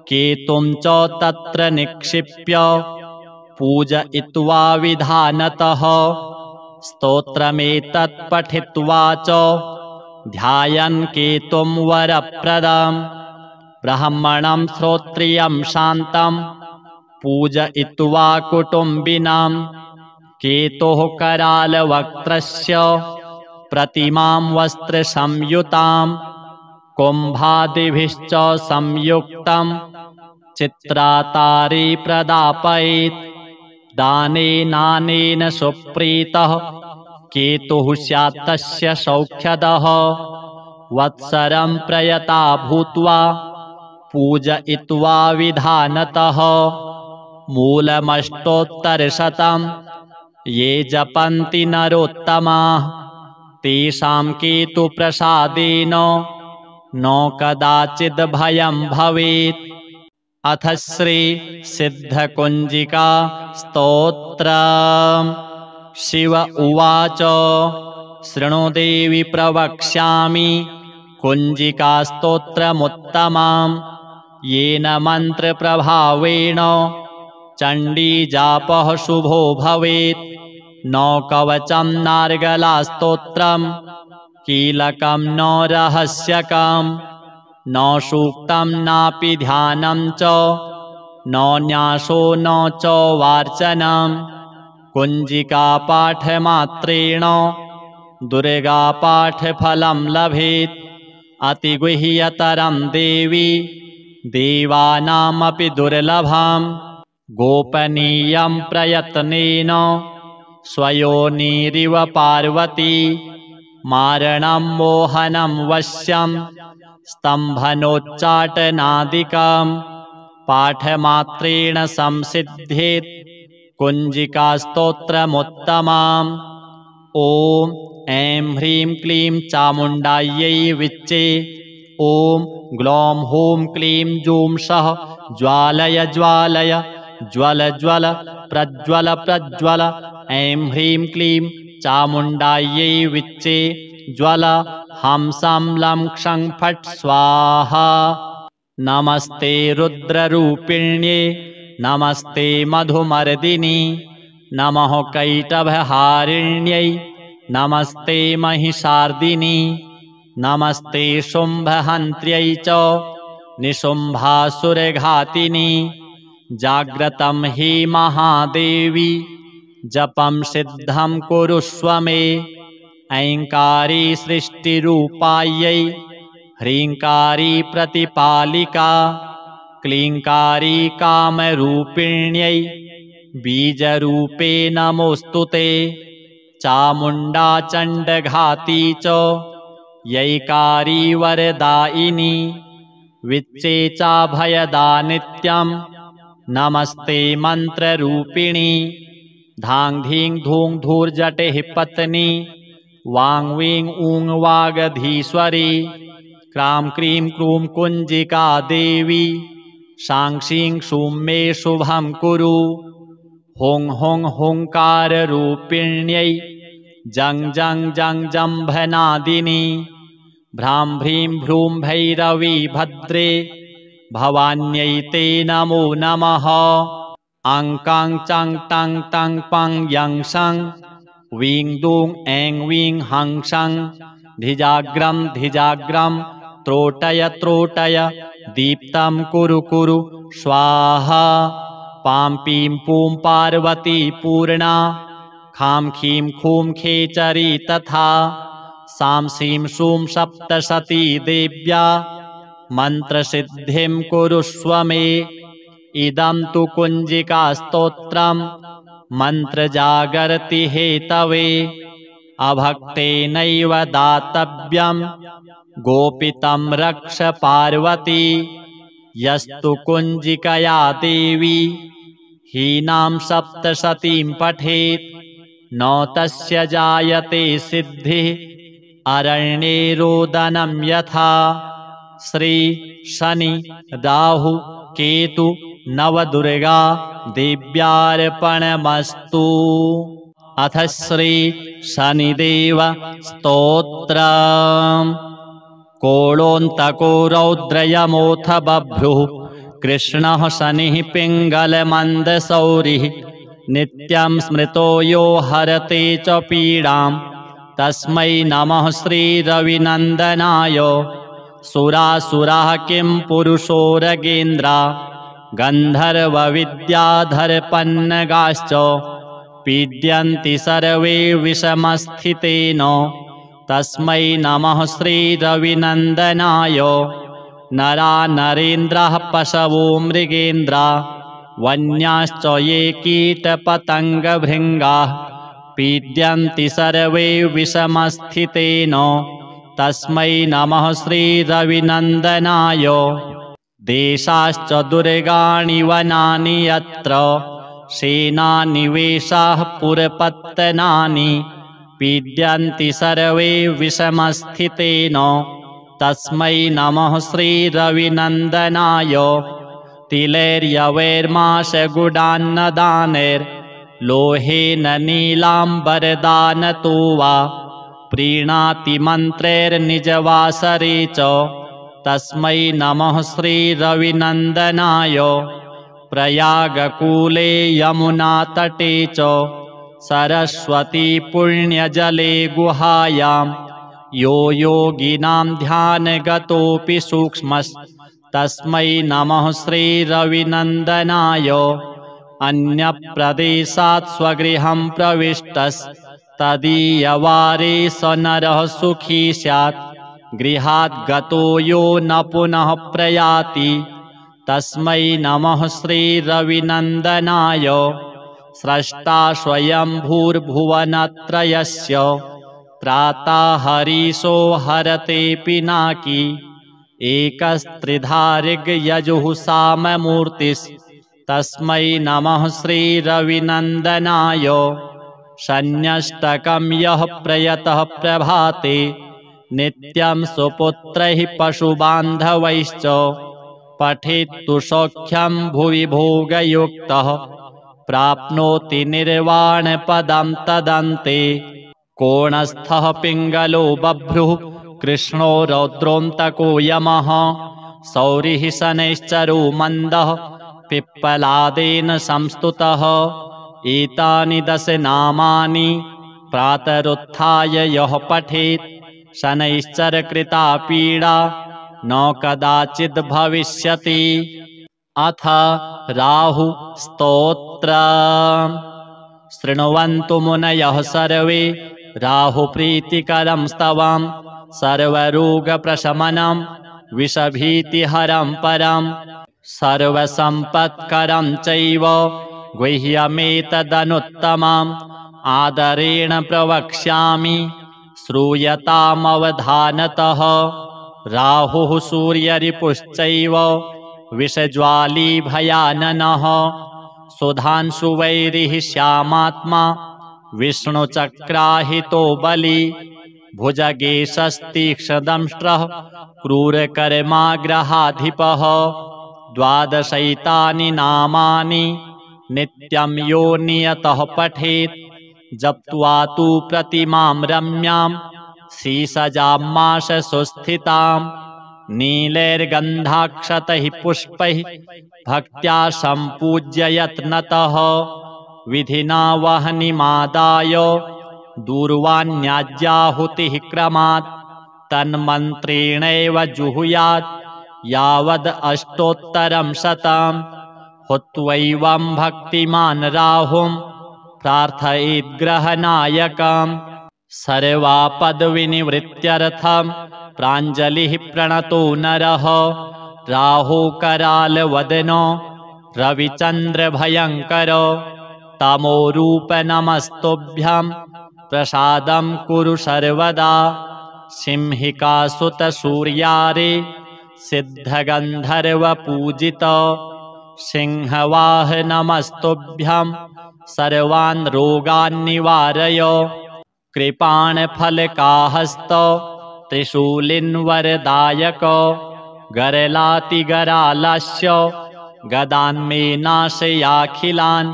केतुं च तत्र निक्षिप्य पूजयित्वा विधानतः। स्तोत्रमेतत् पठित्वा च ध्यायन् केतुं वरप्रदं ब्राह्मणं श्रोत्रियं शान्तं पूजयित्वा कुटुम्बिनां। केतोः करालवक्त्रस्य प्रतिमां वस्त्रसंयुतां कुम्भादिभिश्च संयुक्तं चित्रातारे प्रदापयेत्। दानेनानेन सुप्रीतः केतुः स्यात् तस्य सौख्यदः। वत्सरं प्रयता भूत्वा पूजयित्वा विधानतः। मूलमष्टोत्तरशतं ये जपन्ति नरोत्तमाः तेषां केतुप्रसादेन न कदाचिद् भयं भवेत्। अथ श्री सिद्धकुञ्जिका स्तोत्रम्। शिव उवाच शृणु देवि प्रवक्ष्यामि कुञ्जिकास्तोत्रमुत्तमं येन मन्त्रप्रभावेण चण्डीजापः शुभो भवेत्। न कवचं नार्गलास्तोत्रं कीलकं न रहस्यकं न सूक्तं नापि ध्यानं च न न्यासो न च वार्चनं। कुञ्जिकापाठमात्रेण दुर्गापाठफलं लभेत् अतिगुह्यतरं देवी देवानामपि दुर्लभं गोपनीयं प्रयत्नेन स्वयोनिरिव पार्वती मारणं मोहनं वश्यं स्तम्भनोच्चाटनादिकं पाठमात्रेण संसिद्धेत् कुञ्जिकास्तोत्रमुत्तमम्। ॐ ऐं ह्रीं क्लीं चामुण्डायै विच्चे ॐ ग्लौं हूं क्लीं जूं सः ज्वालय ज्वालय ज्वल ज्वल प्रज्वल प्रज्वल ऐं ह्रीं क्लीं चामुण्डायै विच्चे ज्वल हं सं लं क्षं फट् स्वाहा। नमस्ते रुद्ररूपिण्ये नमस्ते मधुमर्दिनी नमः कैटभहारिण्यै नमस्ते महिषार्दिनी नमस्ते शुम्भहन्त्र्यै च निशुम्भासुरघातिनी जाग्रतं हि महादेवी जपं सिद्धं कुरुष्व मे ऐङ्कारी सृष्टिरूपायै ह्रीङ्कारी प्रतिपालिका क्लीङ्कारी कामरूपिण्यै बीजरूपे नमोऽस्तु ते चामुण्डा चण्डघाती च यैकारी वरदायिनी विच्चे चाभयदा नित्यं नमस्ते मन्त्ररूपिणी धां धीं धूं धूर्जटिः पत्नी वां वीं ऊं वागधीश्वरी क्रां क्रीं क्रूं कुञ्जिका देवी शां शीं शूं मे शुभं कुरु हुं हुं हुङ्काररूपिण्यै जं जं जं जम्भनादिनी भ्रां भ्रीं भ्रूं भैरवी भद्रे भवान्यै ते नमो नमः। अं कां चं टं टं पं यं सं वीं दूं ऐं वीं हं सं धिजाग्रं धिजाग्रं त्रोटय त्रोटय दीप्तं कुरु कुरु स्वाहा। पां पीं पूं पार्वती पूर्णा खां खीं खूं खेचरी तथा सां सीं शूं सप्तशती देव्या मन्त्रसिद्धिं कुरुष्व मे इदं तु कुञ्जिकास्तोत्रं मन्त्रजागर्ति हेतवे अभक्तेनैव दातव्यं गोपितं रक्ष पार्वती यस्तु कुञ्जिकया देवी हीनां सप्तशतीं पठेत् न तस्य जायते सिद्धिः अरण्ये रोदनं यथा श्री शनि राहु केतु नवदुर्गा देव्यार्पणमस्तु। अथ श्री शनिदेव स्तोत्रम्। कोळोऽन्तको रौद्रयमोऽथ बभ्रुः कृष्णः शनिः पिङ्गलमन्दशौरिः नित्यं स्मृतो यो हरते च पीडां तस्मै नमः श्रीरविनन्दनाय। सुरासुराः किं पुरुषोरगेन्द्रा गन्धर्वविद्याधरपन्नगाश्च पीड्यन्ति सर्वे विषमस्थितेन तस्मै नमः श्रीरविनन्दनाय। नरा नरेन्द्राः पशवो मृगेन्द्रा वन्याश्च ये कीटपतङ्गभृङ्गाः पीड्यन्ति सर्वे विषमस्थितेन तस्मै नमः श्रीरविनन्दनाय। देशाश्च दुर्गाणि वनानि यत्र सेनानिवेशाः पुरपत्तनानि पीड्यन्ति सर्वे विषमस्थितेन तस्मै नमः श्रीरविनन्दनाय। तिलैर्यवैर्माशगुडान्नदानैर्लोहेन नीलाम्बरदानतो वा प्रीणाति मन्त्रैर्निजवासरे च तस्मै नमः श्रीरविनन्दनाय। प्रयागकूले यमुनातटे च सरस्वती पुण्यजले गुहायां यो योगिनां ध्यानगतोऽपि सूक्ष्मस्तस्मै नमः श्रीरविनन्दनाय। अन्यप्रदेशात् स्वगृहं प्रविष्टस्तस्मै तदीयवारे स नरः सुखी स्यात् गृहात् गतो यो न पुनः प्रयाति। तस्मै नमः श्रीरविनन्दनाय स्रष्टा स्वयंभूर्भुवनत्रयस्य त्राताहरीशो हरते पिनाकी। एकस्त्रिधारिग्यजुः साममूर्तिस्तस्मै नमः श्रीरविनन्दनाय। शन्यष्टकं यः प्रयतः प्रभाते नित्यं सुपुत्रैः पशुबान्धवैश्च पठेत्तु सौख्यं भुवि भोगयुक्तः प्राप्नोति निर्वाणपदं तदन्ते। कोणस्थः पिङ्गलो बभ्रुः कृष्णो रौद्रोऽन्तको यमः सौरिः शनैश्चरो मन्दः पिप्पलादेन संस्तुतः। एतानि 10 नामानि प्रातरुत्थाय यः पठेत् शनैश्चरकृता पीडा न कदाचिद् भविष्यति। अथ राहु स्तोत्र। शृण्वन्तु मुनयः सर्वे राहुप्रीतिकरं स्तवं सर्वरोगप्रशमनं विषभीतिहरं परं सर्वसम्पत्करं चैव गुह्यमेतदनुत्तमम् आदरेण प्रवक्ष्यामि श्रूयतामवधानतः। राहुः सूर्यरिपुश्चैव विषज्वाली भयाननः सुधांशुवैरिः श्यामात्मा विष्णुचक्राहितो बली भुजगेशस्तीक्ष्णदंष्ट्रः क्रूरकर्माग्रहाधिपः। 12 नामानि नित्यं यो नियतः पठेत् जप्त्वा तु प्रतिमां रम्यां शीसजामाशसुस्थितां नीलैर्गन्धाक्षतैः पुष्पैः भक्त्या सम्पूज्य यत्नतः विधिना वह्निमादाय दूर्वाण्याज्याहुतिः क्रमात् तन्मन्त्रेणैव जुहुयात् यावद् अष्टोत्तरं शतं। हुत्वैवं भक्तिमान् राहुं प्रार्थयेद्ग्रहनायकम् सर्वापद्विनिवृत्त्यर्थं प्राञ्जलिः प्रणतो नरः। राहुकरालवदनो रविचन्द्रभयङ्कर तमोरूप नमस्तुभ्यं प्रसादं कुरु सर्वदा। सिंहिकासुतसूर्यारे सिद्धगन्धर्वपूजित सिंहवाह नमस्तुभ्यं सर्वान् रोगान् निवारय। कृपाणफलकाहस्त त्रिशूलिन्वरदायक गरलातिगरालस्य गदान्मे नाशयाखिलान्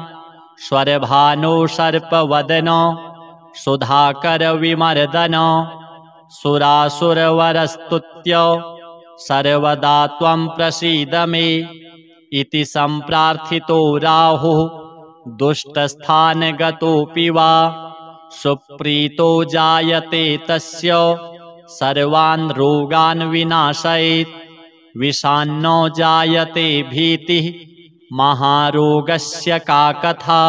स्वरभानो सर्पवदन सुधाकरविमर्दन सुरासुरवरस्तुत्य सर्वदा त्वं प्रसीद मे इति सम्प्रार्थितो राहुः दुष्टस्थानगतोऽपि वा सुप्रीतो जायते तस्य सर्वान् रोगान् विनाशयेत्। विषान्नो जायते भीतिः महारोगस्य का कथा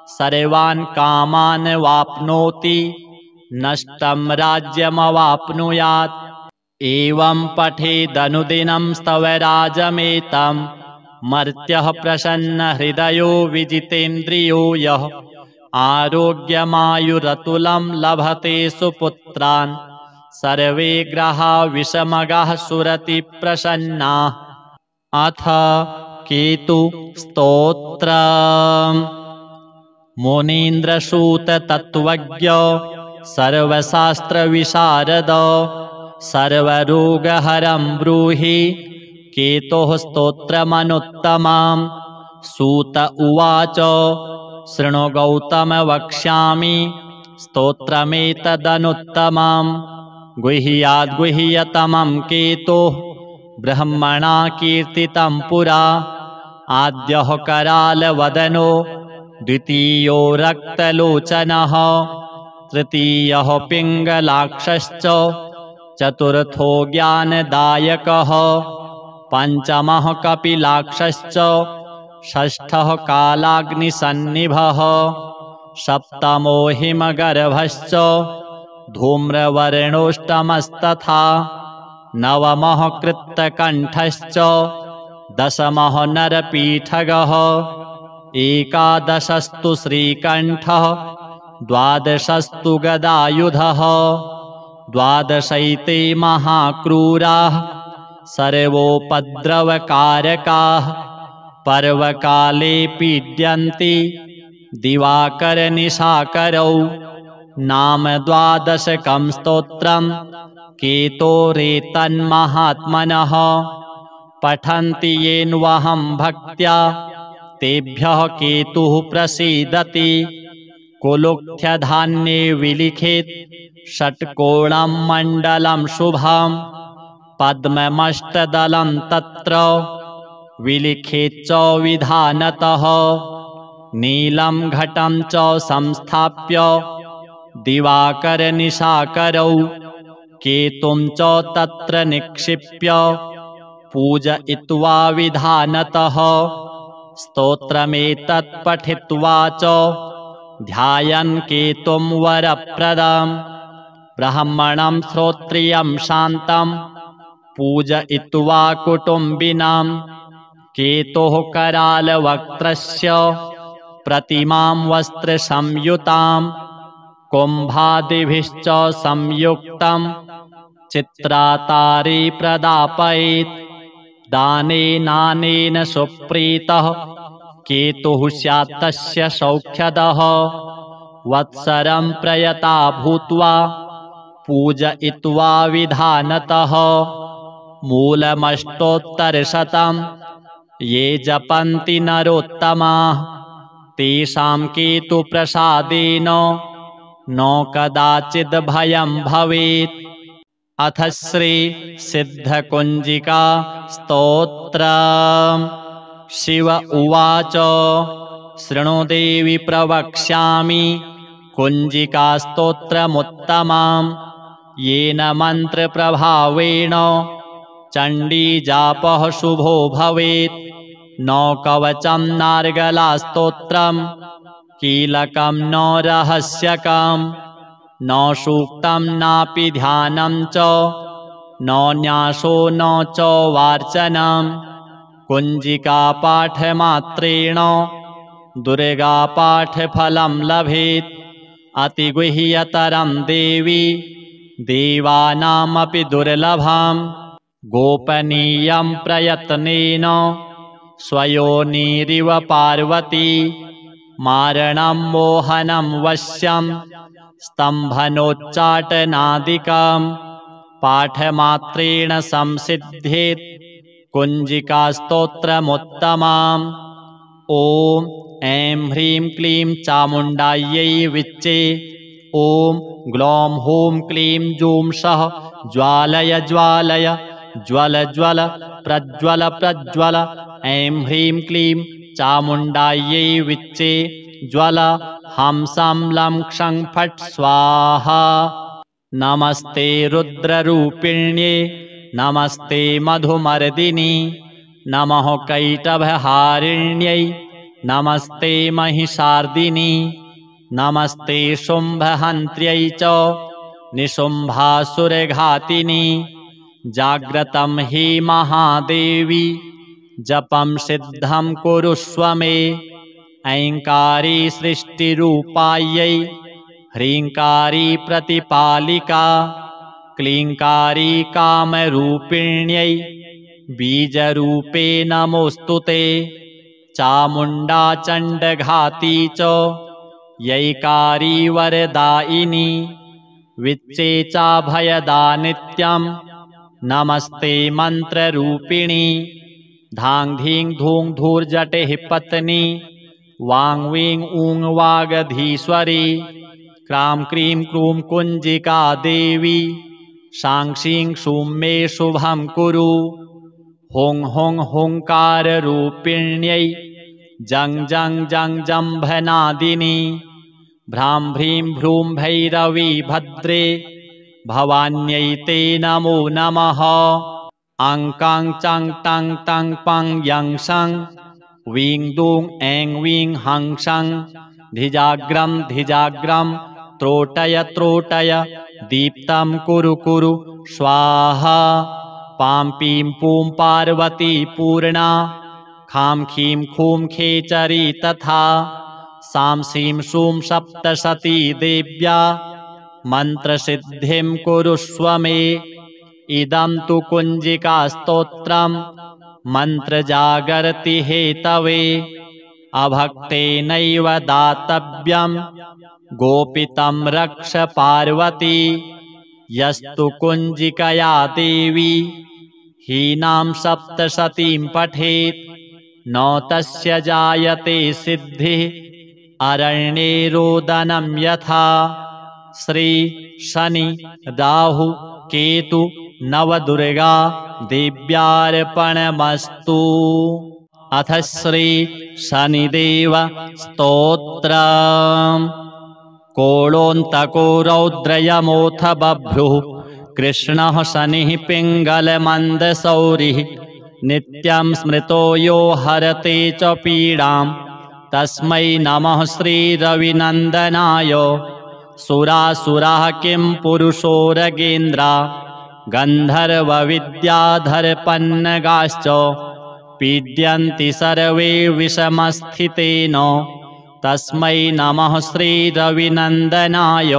सर्वान् कामान् वाप्नोति नष्टं राज्यमवाप्नुयात्। एवं पठेदनुदिनं स्तवराजमेतं मर्त्यः प्रसन्नहृदयो विजितेन्द्रियो यः आरोग्यमायुरतुलं लभते सुपुत्रान् सर्वे ग्रहा विषमगाः सुरति प्रसन्नाः। अथ केतु स्तोत्र। मुनीन्द्रसूत तत्त्वज्ञ सर्वशास्त्रविशारद सर्वरोगहरं ब्रूहि केतोः स्तोत्रमनुत्तमं। सूत उवाच शृणु गौतम वक्ष्यामि स्तोत्रमेतदनुत्तमं गुह्याद्गुह्यतमं केतोः ब्रह्मणा कीर्तितं पुरा। आद्यः करालवदनो द्वितीयो रक्तलोचनः तृतीयः पिङ्गलाक्षश्च चतुर्थो ज्ञानदायकः पञ्चमः कपिलाक्षश्च षष्ठः कालाग्निसन्निभः सप्तमो हिमगर्भश्च धूम्रवर्णोष्टमस्तथा नवमः कृत्तकण्ठश्च दशमः नरपीठगः एकादशस्तु श्रीकण्ठः द्वादशस्तु गदायुधः द्वादशैते महाक्रूराः सर्वोपद्रवकारकाः पर्वकाले पीड्यन्ति दिवाकरनिशाकरौ नाम द्वादशकं स्तोत्रं केतोरेतन्महात्मनः पठन्ति येन्वहं भक्त्या तेभ्यः केतुः प्रसीदति कुलुक्थ्यधान्ये विलिखेत् षट्कोणं मण्डलं शुभं पद्ममष्टदलं तत्र विलिखेच्च विधानतः नीलं घटं च संस्थाप्य दिवाकरनिशाकरौ केतुं च तत्र निक्षिप्य पूजयित्वा विधानतः स्तोत्रमेतत् पठित्वा च ध्यायन् केतुं वरप्रदं ब्राह्मणं श्रोत्रियं शान्तं पूजयित्वा कुटुम्बिनां केतोः करालवक्त्रस्य प्रतिमां वस्त्रसंयुतां कुम्भादिभिश्च संयुक्तं चित्रातारे प्रदापयेत् दानेनानेन सुप्रीतः केतुः स्यात् तस्य सौख्यदः वत्सरं प्रयता भूत्वा पूजयित्वा विधानतः मूलमष्टोत्तरशतं ये जपन्ति नरोत्तमाः तेषां केतुप्रसादेन न कदाचिद् भयं भवेत्। अथ श्री सिद्धकुञ्जिका स्तोत्रम्। शिव उवाच शृणु देवि प्रवक्ष्यामि कुञ्जिकास्तोत्रमुत्तमं येन मन्त्रप्रभावेण चण्डीजापः शुभो भवेत्। न कवचं नार्गलास्तोत्रं कीलकं न रहस्यकं न सूक्तं नापि ध्यानं च न न्यासो न च वार्चनं कुञ्जिकापाठमात्रेण दुर्गापाठफलं लभेत्। अतिगुह्यतरं देवी देवानामपि दुर्लभं गोपनीयं प्रयत्नेन स्वयोनिरिव पार्वती मारणं मोहनं वश्यं स्तम्भनोच्चाटनादिकं पाठमात्रेण संसिद्धेत् कुञ्जिकास्तोत्रमुत्तमम्। ॐ ऐं ह्रीं क्लीं चामुण्डायै विच्चे ॐ ग्लौं हूं क्लीं जूं सः ज्वालय ज्वालय ज्वल ज्वल प्रज्वल प्रज्वल। ऐं ह्रीं क्लीं चामुण्डायै विच्चे ज्वल हं सं लं क्षं फट् स्वाहा। नमस्ते रुद्ररूपिण्ये नमस्ते मधुमर्दिनी नमः कैटभहारिण्यै नमस्ते महिषार्दिनी नमस्ते शुम्भहन्त्र्यै च निशुम्भासुरघातिनी। जाग्रतं हि महादेवी जपं सिद्धं कुरुष्व मे ऐङ्कारी सृष्टिरूपायै ह्रीङ्कारी प्रतिपालिका क्लीङ्कारी कामरूपिण्यै बीजरूपे नमोऽस्तु ते। चामुण्डा चण्डघाती च यैकारी वरदायिनी विच्चे चाभयदा नित्यं नमस्ते मन्त्ररूपिणी। धां धीं धूं धूर्जटेः पत्नी वां वीं ऊं वागधीश्वरी क्रां क्रीं क्रूं कुञ्जिका देवी शां शीं शूं मे शुभं कुरु। हुं हुं हुङ्काररूपिण्यै जं जं जं जम्भनादिनी भ्रां भ्रीं भ्रूं भैरवी भद्रे भवान्यै ते नमो नमः। आं कां चां टां तां पां यां शां वीं दूं ऐं वीं हां शां धिजाग्रं धिजाग्रं त्रोटय त्रोटय दीप्तं कुरु कुरु स्वाहा पां पीं पूं पार्वती पूर्णा खां खीं खूं खेचरी तथा सां सीं सूं सप्तशती देव्या मन्त्रसिद्धिं कुरुष्व मे इदं तु कुञ्जिकास्तोत्रम् मन्त्रजागर्ति हेतवे अभक्तेनैव दातव्यं गोपितं रक्ष पार्वती यस्तु कुञ्जिकया देवी हीनां सप्तशतीं पठेत् न तस्य जायते सिद्धिः अरण्ये रोदनं यथा श्री शनि राहु केतु नवदुर्गा देव्यार्पणमस्तु। अथ श्री शनिदेव स्तोत्रम्। कोळोऽन्तको रौद्रयमोऽथ बभ्रुः कृष्णः शनिः पिङ्गलमन्दशौरिः नित्यं स्मृतो यो हरते च पीडां तस्मै नमः श्रीरविनन्दनाय। सुरासुराः किं पुरुषोरगेन्द्रा गन्धर्वविद्याधरपन्नगाश्च पीड्यन्ति सर्वे विषमस्थितेन तस्मै नमः श्रीरविनन्दनाय।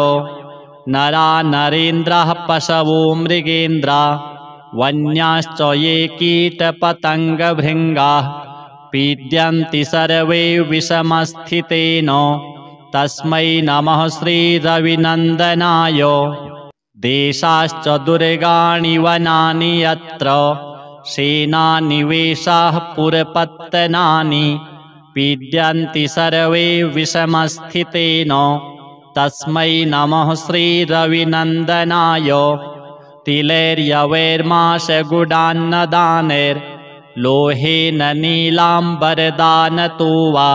नरा नरेन्द्राः पशवो मृगेन्द्रा वन्याश्च ये कीटपतङ्गभृङ्गाः पीड्यन्ति सर्वे विषमस्थितेन तस्मै नमः श्रीरविनन्दनाय। देशाश्च दुर्गाणि वनानि यत्र सेनानिवेशाः पुरपत्तनानि पीड्यन्ति सर्वे विषमस्थितेन तस्मै नमः श्रीरविनन्दनाय। तिलैर्यवैर्माशगुडान्नदानैर्लोहेन नीलाम्बरदानतो वा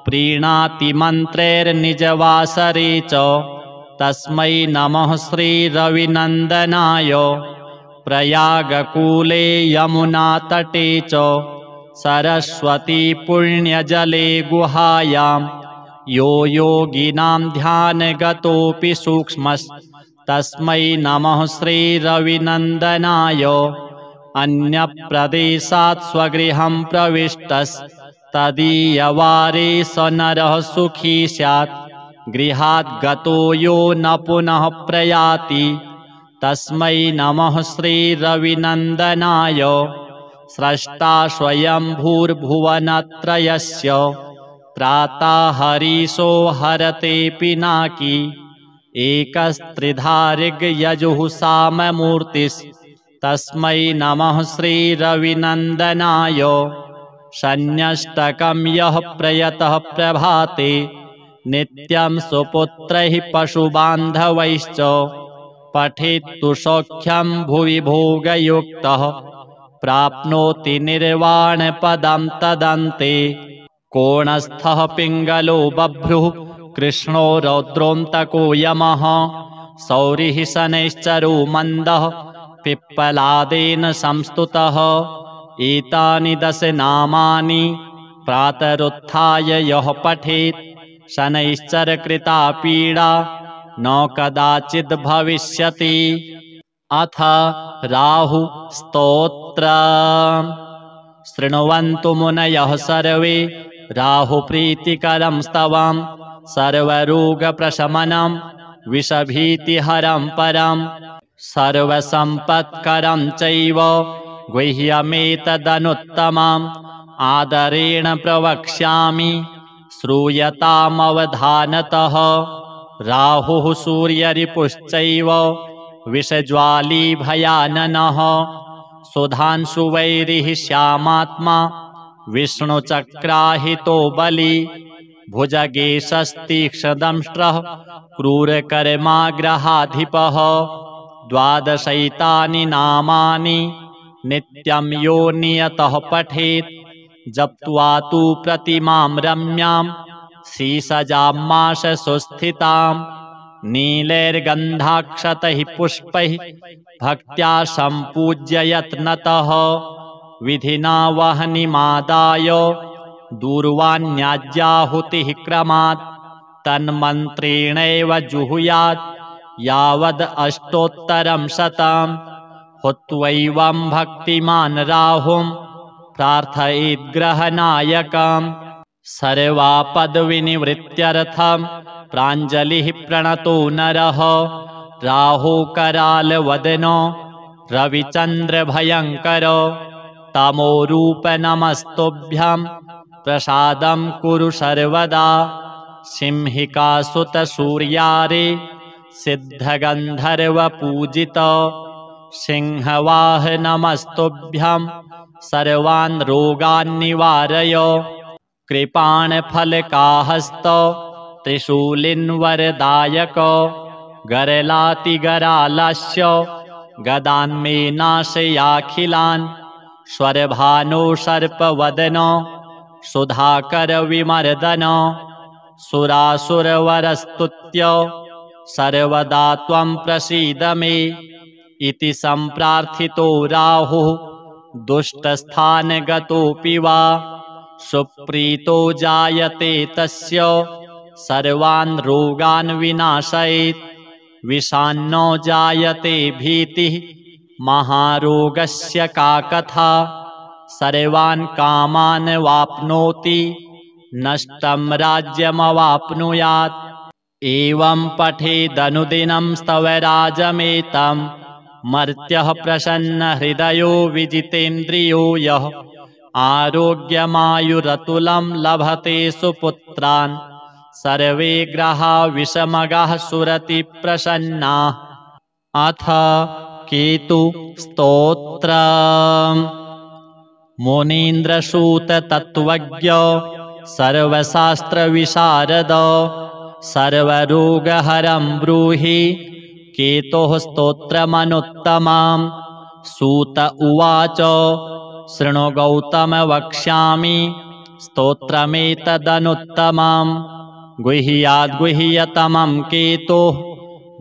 प्रीणाति मन्त्रैर्निजवासरे च तस्मै नमः श्रीरविनन्दनाय। प्रयागकूले यमुनातटे च सरस्वती पुण्यजले गुहायां यो योगिनां ध्यानगतोऽपि सूक्ष्मस्तस्मै नमः श्रीरविनन्दनाय। अन्यप्रदेशात् स्वगृहं प्रविष्टस्तदीयवारे स नरः सुखी स्यात् गृहात् गतो यो न पुनः प्रयाति तस्मै नमः श्रीरविनन्दनाय। स्रष्टा स्वयंभूर्भुवनत्रयस्य त्राता हरीशो हरते पिनाकी एकस्त्रिधा ऋग्यजुः साममूर्तिस्तस्मै नमः श्रीरविनन्दनाय। शन्यष्टकं यः प्रयतः प्रभाते नित्यं सुपुत्रैः पशुबान्धवैश्च पठेत्तु सौख्यं भुवि भोगयुक्तः प्राप्नोति निर्वाणपदं तदन्ते। कोणस्थः पिङ्गलो बभ्रुः कृष्णो रौद्रोऽन्तको यमः सौरिः शनैश्चरो मन्दः पिप्पलादेन संस्तुतः। एतानि 10 नामानि प्रातरुत्थाय यः पठेत् शनैश्चरकृता पीडा न कदाचिद् भविष्यति। अथ राहु स्तोत्रम्। शृण्वन्तु मुनयः सर्वे राहुप्रीतिकरं स्तवं सर्वरोगप्रशमनं विषभीतिहरं परं सर्वसम्पत्करं चैव गुह्यमेतदनुत्तमम् आदरेण प्रवक्ष्यामि श्रूयतामवधानतः। राहुः सूर्यरिपुश्चैव विषज्वाली भयाननः सुधांशुवैरिः श्यामात्मा विष्णुचक्राहितो बली भुजगेशस्तीक्ष्णदंष्ट्रः क्रूरकर्माग्रहाधिपः। 12 नामानि नित्यं यो नियतः पठेत् जप्त्वा तु प्रतिमां रम्यां शीसजामाशसुस्थितां नीलैर्गन्धाक्षतैः पुष्पैः भक्त्या सम्पूज्य यत्नतः विधिना वह्निमादाय दूर्वाण्याज्याहुतिः क्रमात् तन्मन्त्रेणैव जुहुयात् यावद् अष्टोत्तरं शतम् हुत्वैवं भक्तिमान् राहुं प्रार्थयेत् ग्रहनायकम् सर्वापद्विनिवृत्त्यर्थं प्राञ्जलिः प्रणतो नरः राहुकरालवदनो रविचन्द्रभयङ्करो तमोरूप नमस्तुभ्यं प्रसादं कुरु सर्वदा सिंहिकासुतसूर्यारे सिद्धगन्धर्वपूजितो सिंहवाह नमस्तुभ्यं सर्वान् रोगान् निवारय कृपाणफलकाहस्तो त्रिशूलिन्वरदायको गरलातिगरालस्य गदान्मे नाशयाखिलान् स्वरभानो सर्पवदनो सुधाकरविमर्दनो सुरासुरवरस्तुत्यो सर्वदा त्वं प्रसीद मे इति सम्प्रार्थितो राहुः दुष्टस्थानगतोऽपि वा सुप्रीतो जायते तस्य सर्वान् रोगान् विनाशयेत् विषान्नो जायते भीतिः महारोगस्य का कथा सर्वान् कामान् वाप्नोति नष्टं राज्यमवाप्नुयात् एवं पठेदनुदिनं स्तवराजमेतं मर्त्यः प्रसन्नहृदयो विजितेन्द्रियो यः आरोग्यमायुरतुलं लभते सुपुत्रान् सर्वे ग्रहा विषमगाः सुरतिप्रसन्नाः अथ केतु स्तोत्रम् मुनीन्द्रसूततत्त्वज्ञ सर्वशास्त्रविशारद सर्वरोगहरं ब्रूहि केतोः स्तोत्रमनुत्तमम् सूत उवाच शृणु गौतम वक्ष्यामि स्तोत्रमेतदनुत्तमम् गुह्याद्गुह्यतमं केतुः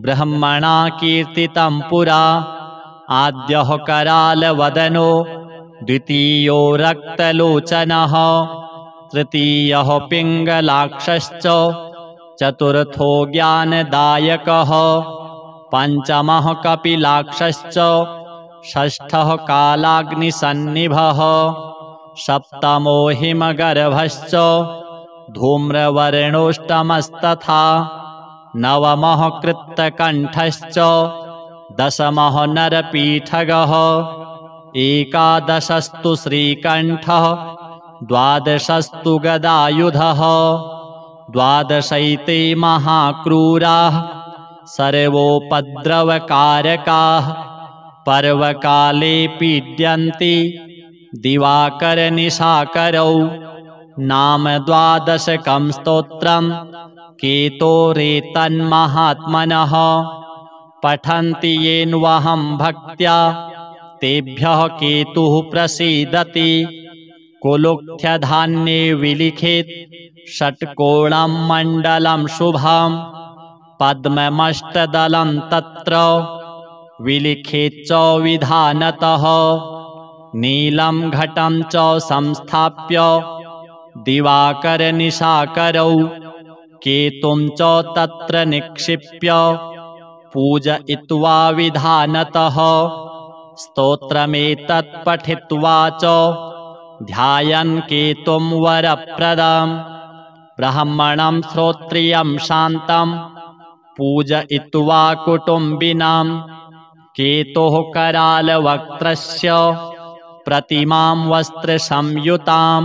ब्रह्मणा कीर्तितं पुरा आद्यः करालवदनो द्वितीयो रक्तलोचनः तृतीयः पिङ्गलाक्षश्च चतुर्थो ज्ञानदायकः पञ्चमः कपिलाक्षश्च षष्ठः कालाग्निसन्निभः सप्तमो हिमगर्भश्च धूम्रवर्णोष्टमस्तथा नवमः कृत्तकण्ठश्च दशमः नरपीठगः एकादशस्तु श्रीकण्ठः द्वादशस्तु गदायुधः द्वादशैते महाक्रूराः सर्वोपद्रवकारकाः पर्वकाले पीड्यन्ति दिवाकरनिशाकरौ नाम द्वादशकं स्तोत्रं केतोरेतन्महात्मनः पठन्ति येन्वहं भक्त्या तेभ्यः केतुः प्रसीदति कुलुक्थ्यधान्ये विलिखेत् षट्कोणं मण्डलं शुभं पद्ममष्टदलं तत्र विलिखेच्च विधानतः नीलं घटं च संस्थाप्य दिवाकरनिशाकरौ केतुं च तत्र निक्षिप्य पूजयित्वा विधानतः स्तोत्रमेतत् पठित्वा च ध्यायन् केतुं वरप्रदं ब्राह्मणं श्रोत्रियं शान्तं पूजयित्वा कुटुम्बिनां केतोः करालवक्त्रस्य प्रतिमां वस्त्रसंयुतां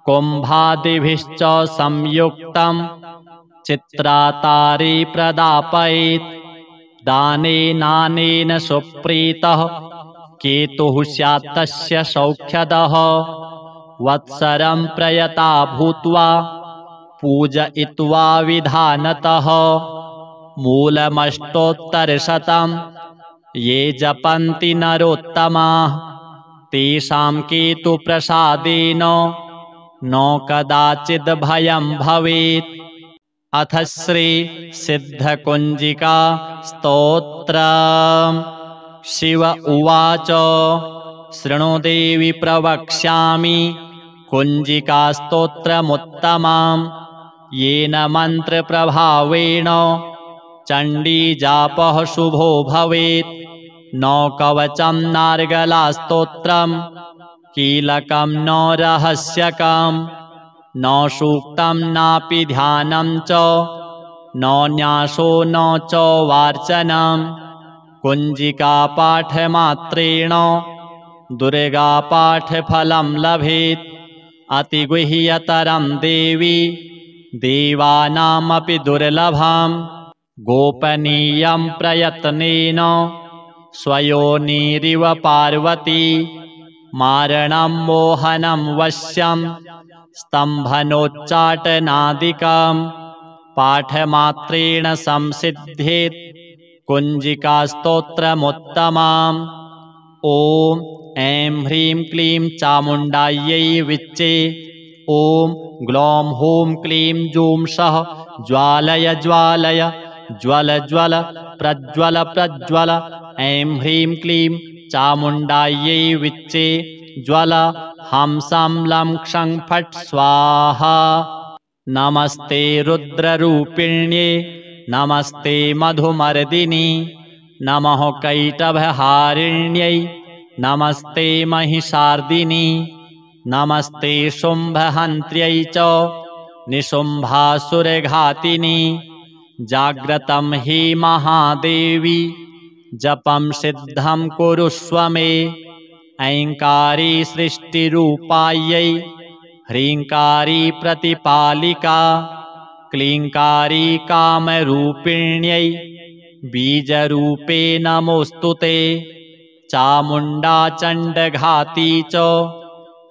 कुम्भादिभिश्च संयुक्तं चित्रातारे प्रदापयेत् दानेनानेन सुप्रीतः केतुः स्यात् तस्य सौख्यदः वत्सरं प्रयता भूत्वा पूजयित्वा विधानतः मूलमष्टोत्तरशतं ये जपन्ति नरोत्तमाः तेषां केतुप्रसादेन न कदाचिद् भयं भवेत्। अथ श्री सिद्धकुञ्जिका स्तोत्रम्। शिव उवाच शृणु देवि प्रवक्ष्यामि कुञ्जिका स्तोत्रमुत्तमम् येन मन्त्रप्रभावेण चण्डीजापः शुभो भवेत्। न कवचं नार्गलास्तोत्रं कीलकं न रहस्यकं न सूक्तं नापि ध्यानं च न न्यासो न च वार्चनं। कुञ्जिकापाठमात्रेण दुर्गापाठफलं लभेत्। अतिगुह्यतरं देवी देवानामपि दुर्लभं। गोपनीयं प्रयत्नेन स्वयोनिरिव पार्वती। मारणं मोहनं वश्यं स्तम्भनोच्चाटनादिकं पाठमात्रेण संसिद्धेत् कुञ्जिकास्तोत्रमुत्तमम्। ॐ ऐं ह्रीं क्लीं चामुण्डायै विच्चे। ॐ ग्लौं हूं क्लीं जूं सः ज्वालय ज्वालय ज्वल ज्वल प्रज्वल प्रज्वल। ऐं ह्रीं क्लीं चामुण्डायै विच्चे ज्वल हं सं लं क्षं फट् स्वाहा। नमस्ते रुद्ररूपिण्ये नमस्ते मधुमर्दिनि नमः कैटभहारिण्यै नमस्ते महिषार्दिनि नमस्ते शुम्भहन्त्र्यै च निशुम्भासुरघातिनि। जाग्रतं हि महादेवी जपं सिद्धं कुरुष्व मे। ऐङ्कारी सृष्टिरूपायै ह्रीङ्कारी प्रतिपालिका क्लीङ्कारी कामरूपिण्यै बीजरूपे नमोऽस्तु ते। चामुण्डा चण्डघाती च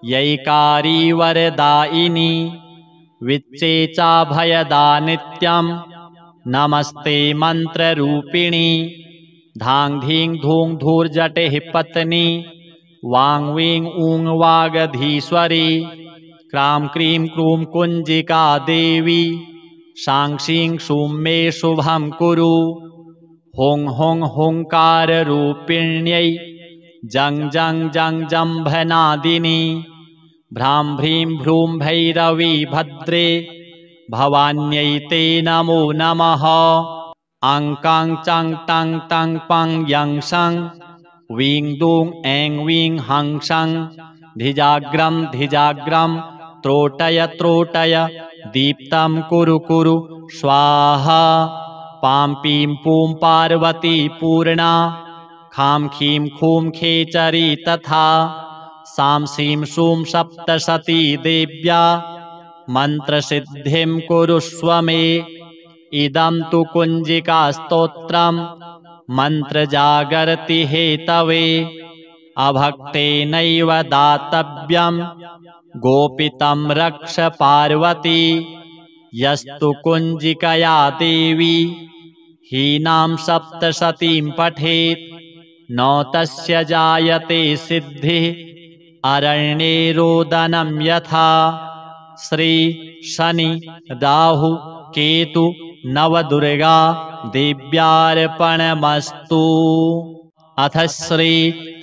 यैकारी वरदायिनी विच्चे चाभयदा नित्यं नमस्ते मन्त्ररूपिणी। धां धीं धूं धूर्जटिः पत्नी वां वीं ऊं वागधीश्वरी। क्रां क्रीं क्रूं कुञ्जिका देवी शां शीं शूं मे शुभं कुरु। हुं हुं हुङ्काररूपिण्यै जं जं जं जम्भनादिनि। भ्रां भ्रीं भ्रूं भैरवी भद्रे भवान्यै ते नमो नमः। आं कां चां टां टां पां यं सं वीं दूं ऐं वीं हं सं। धिजाग्रं धिजाग्रं त्रोटय त्रोटय दीप्तं कुरु कुरु स्वाहा। पां पीं पूं पार्वती पूर्णा खां खीं खूं खेचरी तथा। सां सीं शूं सप्तशती देव्या मन्त्रसिद्धिं कुरुष्व मे। इदं तु कुञ्जिकास्तोत्रं मन्त्रजागर्ति हेतवे। अभक्तेनैव दातव्यं गोपितं रक्ष पार्वती। यस्तु कुञ्जिकया देवी हीनां सप्तशतीं पठेत् न तस्य जायते सिद्धिः अरण्ये रोदनं यथा। श्री शनि राहु केतु नवदुर्गा देव्यार्पणमस्तु। अथ श्री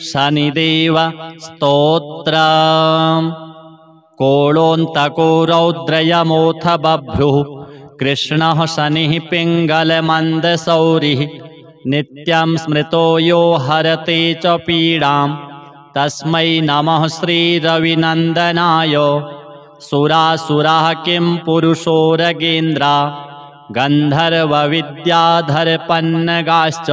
शनिदेव स्तोत्रम्। कोलोऽन्तको रौद्रयमोऽथ बभ्रुः कृष्णः शनिः पिङ्गलमन्दशौरिः। नित्यं स्मृतो यो हरते च पीडां तस्मै नमः श्रीरविनन्दनाय। सुरासुराः किं पुरुषोरगेन्द्रा गन्धर्वविद्याधरपन्नगाश्च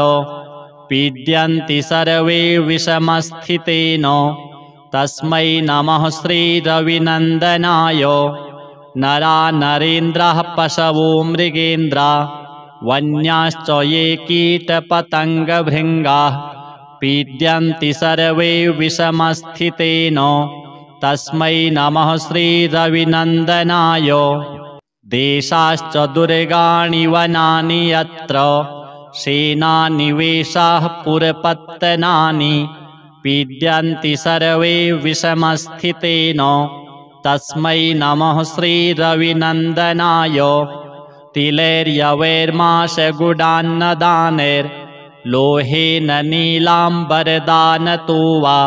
पीड्यन्ति सर्वे विषमस्थितेन तस्मै नमः श्रीरविनन्दनाय। नरा नरेन्द्राः पशवो मृगेन्द्रा वन्याश्च ये कीटपतङ्गभृङ्गाः पीड्यन्ति सर्वे विषमस्थितेन तस्मै नमः श्रीरविनन्दनाय। देशाश्च दुर्गाणि वनानि यत्र सेनानिवेशाः पुरपत्तनानि पीड्यन्ति सर्वे विषमस्थितेन तस्मै नमः श्रीरविनन्दनाय। तिलैर्यवैर्माशगुडान्नदानैर्लोहेन नीलाम्बरदानतो वा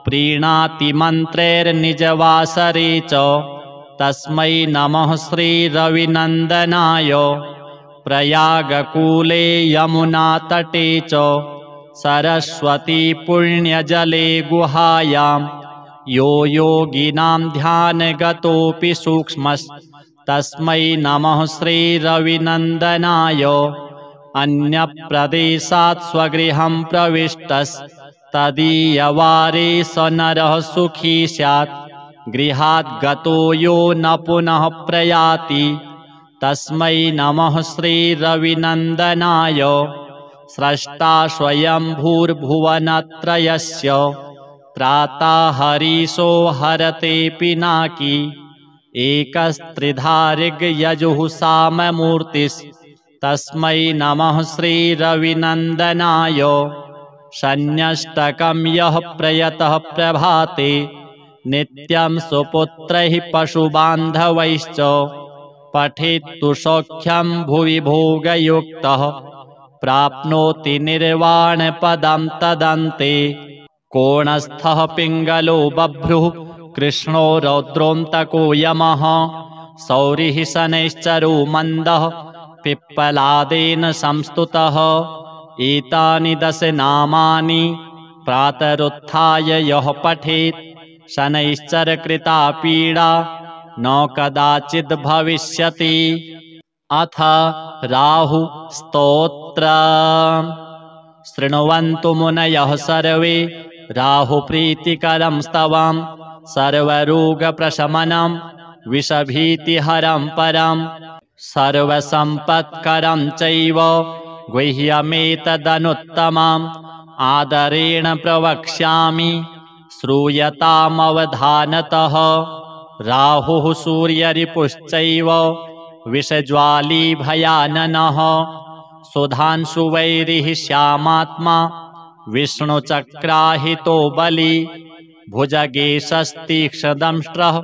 प्रीणाति मन्त्रैर्निजवासरे च तस्मै नमः श्रीरविनन्दनाय। प्रयागकूले यमुनातटे च सरस्वती पुण्यजले गुहायां यो योगिनां ध्यानगतोऽपि सूक्ष्मस्तस्मै नमः श्रीरविनन्दनाय। अन्यप्रदेशात् स्वगृहं प्रविष्टस्तदीयवारे स नरः सुखी स्यात्। गृहात् गतो यो न पुनः प्रयाति तस्मै नमः श्रीरविनन्दनाय। स्रष्टा स्वयंभूर्भुवनत्रयस्य त्राता हरीशो हरते पिनाकी। एकस्त्रिधारिग्यजुः साममूर्तिस्तस्मै नमः श्रीरविनन्दनाय। शन्यष्टकं यः प्रयतः प्रभाते नित्यं सुपुत्रैः पशुबान्धवैश्च पठेत्तु सौख्यं भुवि भोगयुक्तः प्राप्नोति निर्वाणपदं तदन्ते। कोणस्थः पिङ्गलो बभ्रुः कृष्णो रौद्रोऽन्तको यमः सौरिः शनैश्चरो मन्दः पिप्पलादेन संस्तुतः। एतानि 10 नामानि प्रातरुत्थाय यः पठेत् शनैश्चरकृता पीडा न कदाचिद् भविष्यति। अथ राहुस्तोत्रम्। शृण्वन्तु मुनयः सर्वे राहुप्रीतिकरं स्तवं सर्वरोगप्रशमनं विषभीतिहरं परं सर्वसम्पत्करं चैव गुह्यमेतदनुत्तमम् आदरेण प्रवक्ष्यामि श्रूयतामवधानतः। राहुः सूर्यरिपुश्चैव विषज्वाली भयाननः सुधांशुवैरिः श्यामात्मा विष्णुचक्राहितो बली भुजगेशस्तीक्ष्णदंष्ट्रः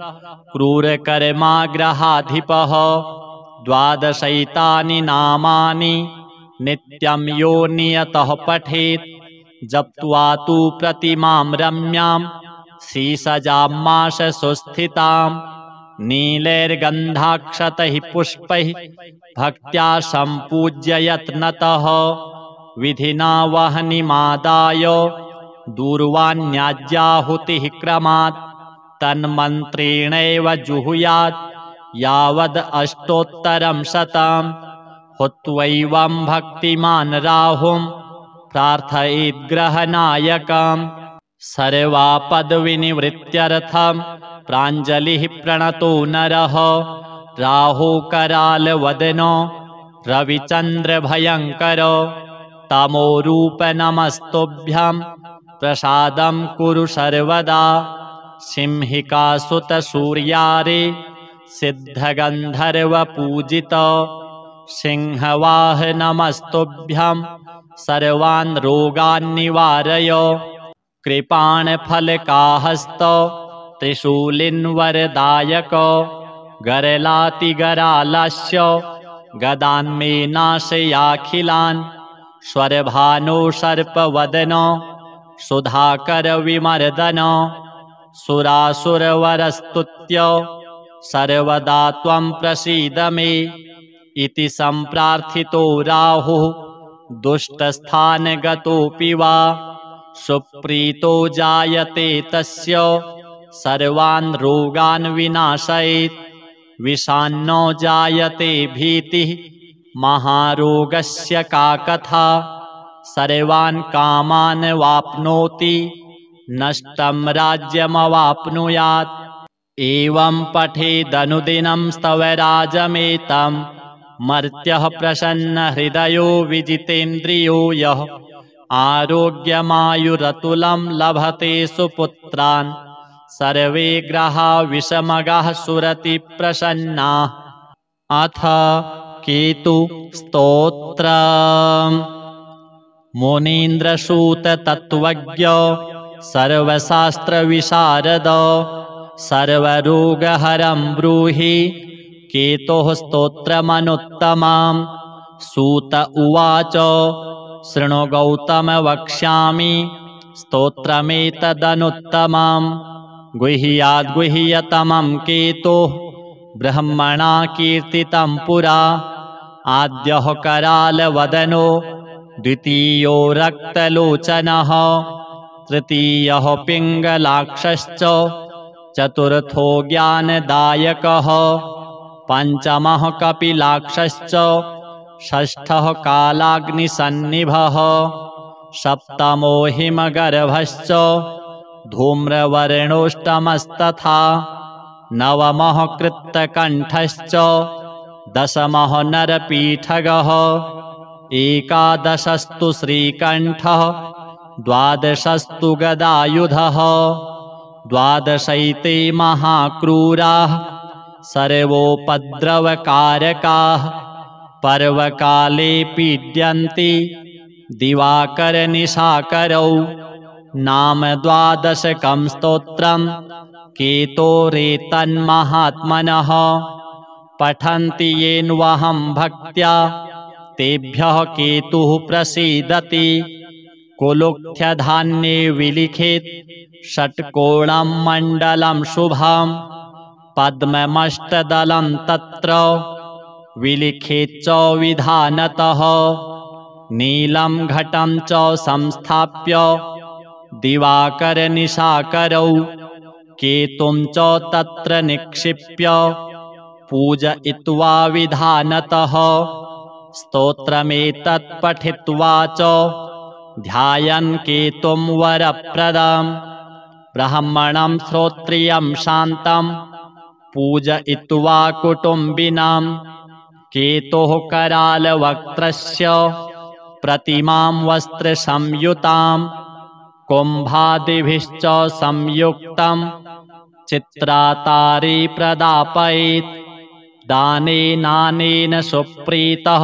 क्रूरकर्माग्रहाधिपः। 12 नामानि नित्यं यो नियतः पठेत् जप्त्वा तु प्रतिमां रम्यां शीसजामाशसुस्थितां नीलैर्गन्धाक्षतैः पुष्पैः भक्त्या सम्पूज्य यत्नतः। विधिना वह्निमादाय दूर्वाण्याज्याहुतिः क्रमात् तन्मन्त्रेणैव जुहुयात् यावद् अष्टोत्तरं शतं। हुत्वैवं भक्तिमान् राहुं प्रार्थयेद्ग्रहनायकम् सर्वापद्विनिवृत्त्यर्थं प्राञ्जलिः प्रणतो नरः। राहुकरालवदनो रविचन्द्रभयङ्करो तमोरूप नमस्तुभ्यं प्रसादं कुरु सर्वदा। सिंहिकासुतसूर्यारे सिद्धगन्धर्वपूजितो सिंहवाहनमस्तुभ्यं सर्वान् रोगान् निवारय। कृपाणफलकाहस्तो त्रिशूलिन्वरदायको गरलातिगरालस्य गदान्मे नाशयाखिलान् स्वरभानो सर्पवदनो सुधाकरविमर्दनो सुरासुरवरस्तुत्य सर्वदा त्वं प्रसीद मे इति सम्प्रार्थितो राहुः दुष्टस्थानगतोऽपि वा सुप्रीतो जायते तस्य सर्वान् रोगान् विनाशयेत्। विषान्नो जायते भीतिः महारोगस्य का कथा सर्वान् कामान् वाप्नोति नष्टं राज्यमवाप्नुयात्। एवं पठेदनुदिनं स्तवराजमेतं मर्त्यः प्रसन्नहृदयो विजितेन्द्रियो यः आरोग्यमायुरतुलं लभते सुपुत्रान् सर्वे ग्रहा विषमगाः सुरति प्रसन्नाः। अथ केतुस्तोत्रम्। मुनीन्द्रसूत तत्त्वज्ञ सर्वशास्त्रविशारद सर्वरोगहरं ब्रूहि केतोः स्तोत्रमनुत्तमम्। सूत उवाच शृणु गौतम वक्ष्यामि स्तोत्रमेतदनुत्तमम्। गुह्याद्गुह्यतमं केतोः ब्रह्मणा कीर्तितं पुरा आद्यः करालवदनो द्वितीयो रक्तलोचनः तृतीयः पिङ्गलाक्षश्च चतुर्थो ज्ञानदायकः पञ्चमः कपिलाक्षश्च षष्ठः कालाग्निसन्निभः सप्तमो हिमगर्भश्च धूम्रवर्णोष्टमस्तथा नवमः कृत्तकण्ठश्च दशमः नरपीठगः एकादशस्तु श्रीकण्ठः द्वादशस्तु गदायुधः द्वादशैते महाक्रूराः सर्वोपद्रवकारकाः पर्वकाले पीड्यन्ति दिवाकरनिशाकरौ नाम द्वादशकं स्तोत्रं केतोरेतन्महात्मनः पठन्ति येन्वहं भक्त्या तेभ्यः केतुः प्रसीदति कुलुक्थ्यधान्ये विलिखेत् षट्कोणं मण्डलं शुभं पद्ममष्टदलं तत्र विलिखेच्च विधानतः नीलं घटं च संस्थाप्य दिवाकरनिशाकरौ केतुं च तत्र निक्षिप्य पूजयित्वा विधानतः स्तोत्रमेतत् पठित्वा च ध्यायन् केतुं वरप्रदं ब्राह्मणं श्रोत्रियं शान्तं पूजयित्वा कुटुम्बिनां केतोः करालवक्त्रस्य प्रतिमां वस्त्रसंयुतां कुम्भादिभिश्च संयुक्तं चित्रातारे प्रदापयेत् दानेनानेन सुप्रीतः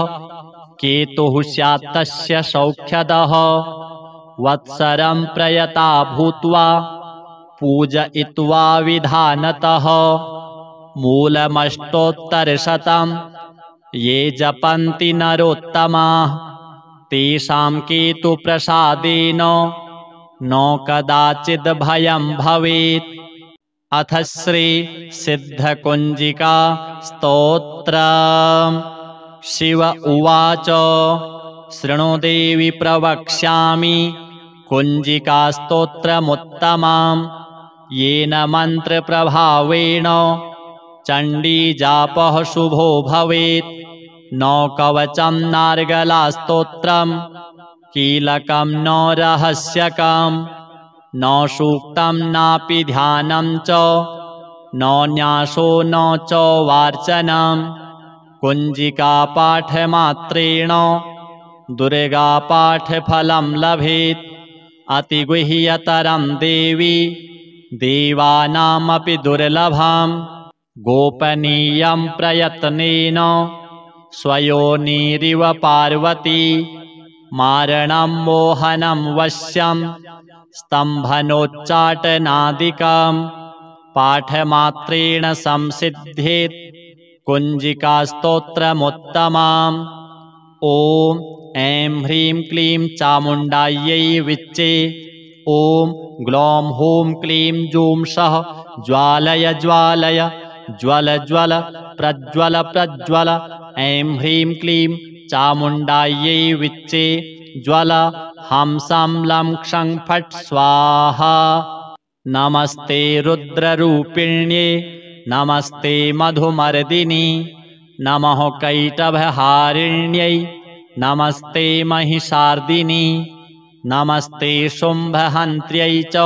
केतुः स्यात् तस्य सौख्यदः वत्सरं प्रयता भूत्वा पूजयित्वा विधानतः मूलमष्टोत्तरशतं ये जपन्ति नरोत्तमाः तेषां केतुप्रसादेन न कदाचिद् भयं भवेत्। अथ श्री सिद्धकुञ्जिका स्तोत्रम्। शिव उवाच शृणु देवि प्रवक्ष्यामि कुञ्जिकास्तोत्रमुत्तमां येन मन्त्रप्रभावेण चण्डीजापः शुभो भवेत्। न कवचं नार्गलास्तोत्रं कीलकं न रहस्यकं न सूक्तं नापि ध्यानं च न न्यासो न च वार्चनं कुञ्जिकापाठमात्रेण दुर्गापाठफलं लभेत्। अतिगुह्यतरं देवी देवानामपि दुर्लभं गोपनीयं प्रयत्नेन स्वयोनिरिव पार्वती मारणं मोहनं वश्यं स्तम्भनोच्चाटनादिकं पाठमात्रेण संसिद्ध्येत् कुञ्जिकास्तोत्रमुत्तमम्। ॐ ऐं ह्रीं क्लीं चामुण्डायै विच्चे। ॐ ग्लौं हूं क्लीं जूं सः ज्वालय ज्वालय ज्वल ज्वल प्रज्वल प्रज्वल। ऐं ह्रीं क्लीं चामुण्डायै विच्चे ज्वल हंसं लं क्षं फट् स्वाहा। नमस्ते रुद्ररूपिण्ये नमस्ते मधुमर्दिनी नमः कैटभहारिण्यै नमस्ते महिषार्दिनी नमस्ते शुम्भहन्त्र्यै च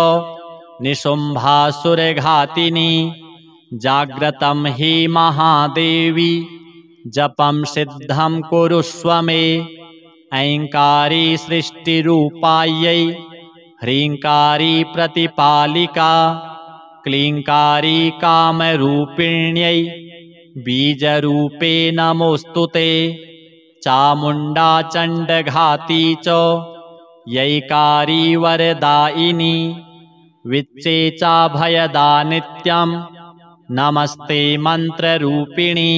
निशुम्भासुरघातिनी। जाग्रतं हि महादेवी जपं सिद्धं कुरुष्व मे। ऐङ्कारी सृष्टिरूपायै ह्रीङ्कारी प्रतिपालिका क्लीङ्कारी कामरूपिण्यै बीजरूपे नमोऽस्तु ते। चामुण्डा चण्डघाती च यैकारी वरदायिनी विच्चे चाभयदा नित्यं नमस्ते मन्त्ररूपिणी।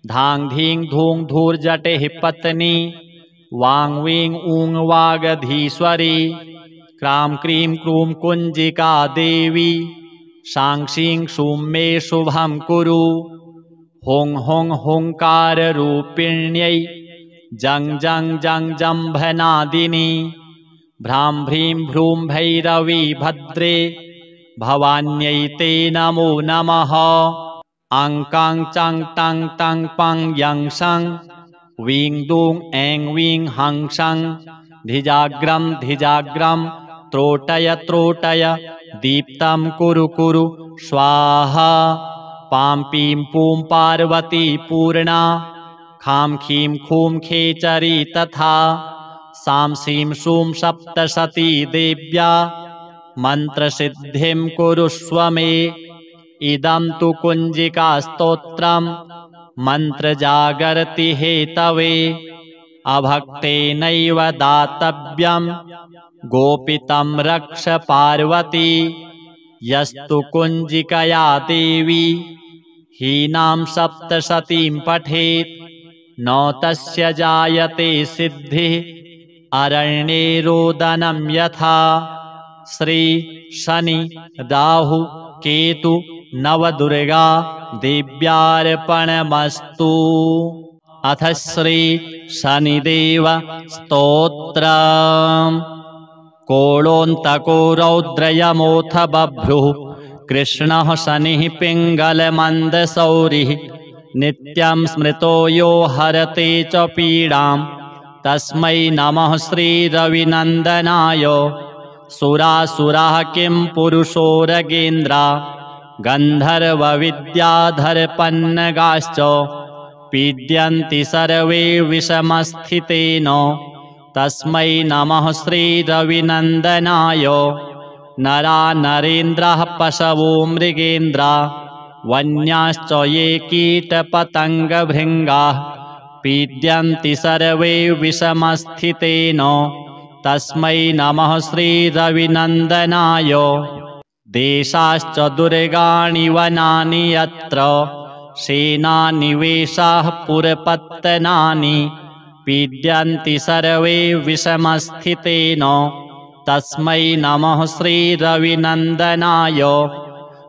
धां धीं धूं धूर्जटेः पत्नी वां वीं ऊं वागधीश्वरी क्रां क्रीं क्रूं कुञ्जिका देवी सां शीं शूं मे शुभं कुरु। हुं हुं हुङ्काररूपिण्यै जं जं जं जम्भनादिनी भ्रां भ्रीं भ्रूं भैरवी भद्रे भवान्यै ते नमो नमः। अं कां चं टं तं पं यं सं वीं दूं ऐं वीं हं सं धिजाग्रं धिजाग्रं त्रोटय त्रोटय दीप्तं कुरु कुरु स्वाहा। पां पीं पूं पार्वती पूर्णा खां खीं खूं खेचरी तथा सां सीं सूं सप्तशती देव्या मन्त्रसिद्धिं कुरुष्व मे। इदं तु कुञ्जिकास्तोत्रं मन्त्रजागर्ति हेतवे अभक्तेनैव दातव्यं गोपितं रक्ष पार्वती। यस्तु कुञ्जिकया देवी हीनां सप्तशतीं पठेत् न तस्य जायते सिद्धिः अरण्ये रोदनं यथा। श्री शनि राहु केतु नवदुर्गा देव्यार्पणमस्तु। अथ श्री शनिदेव स्तोत्रम्। कोळोऽन्तको रौद्रयमोऽथ बभ्रुः कृष्णः शनिः पिङ्गलमन्दशौरिः नित्यं स्मृतो यो हरते च पीडां तस्मै नमः श्रीरविनन्दनाय। सुरासुराः किं पुरुषोरगेन्द्रा गन्धर्वविद्याधरपन्नगाश्च पीड्यन्ति सर्वे विषमस्थितेन तस्मै नमः श्रीरविनन्दनाय। नरा नरेन्द्राः पशवो मृगेन्द्रा वन्याश्च ये कीटपतङ्गभृङ्गाः पीड्यन्ति सर्वे विषमस्थितेन तस्मै नमः श्रीरविनन्दनाय। देशाश्च दुर्गाणि वनानि यत्र सेनानिवेशाः पुरपत्तनानि पीड्यन्ति सर्वे विषमस्थितेन तस्मै नमः श्रीरविनन्दनाय।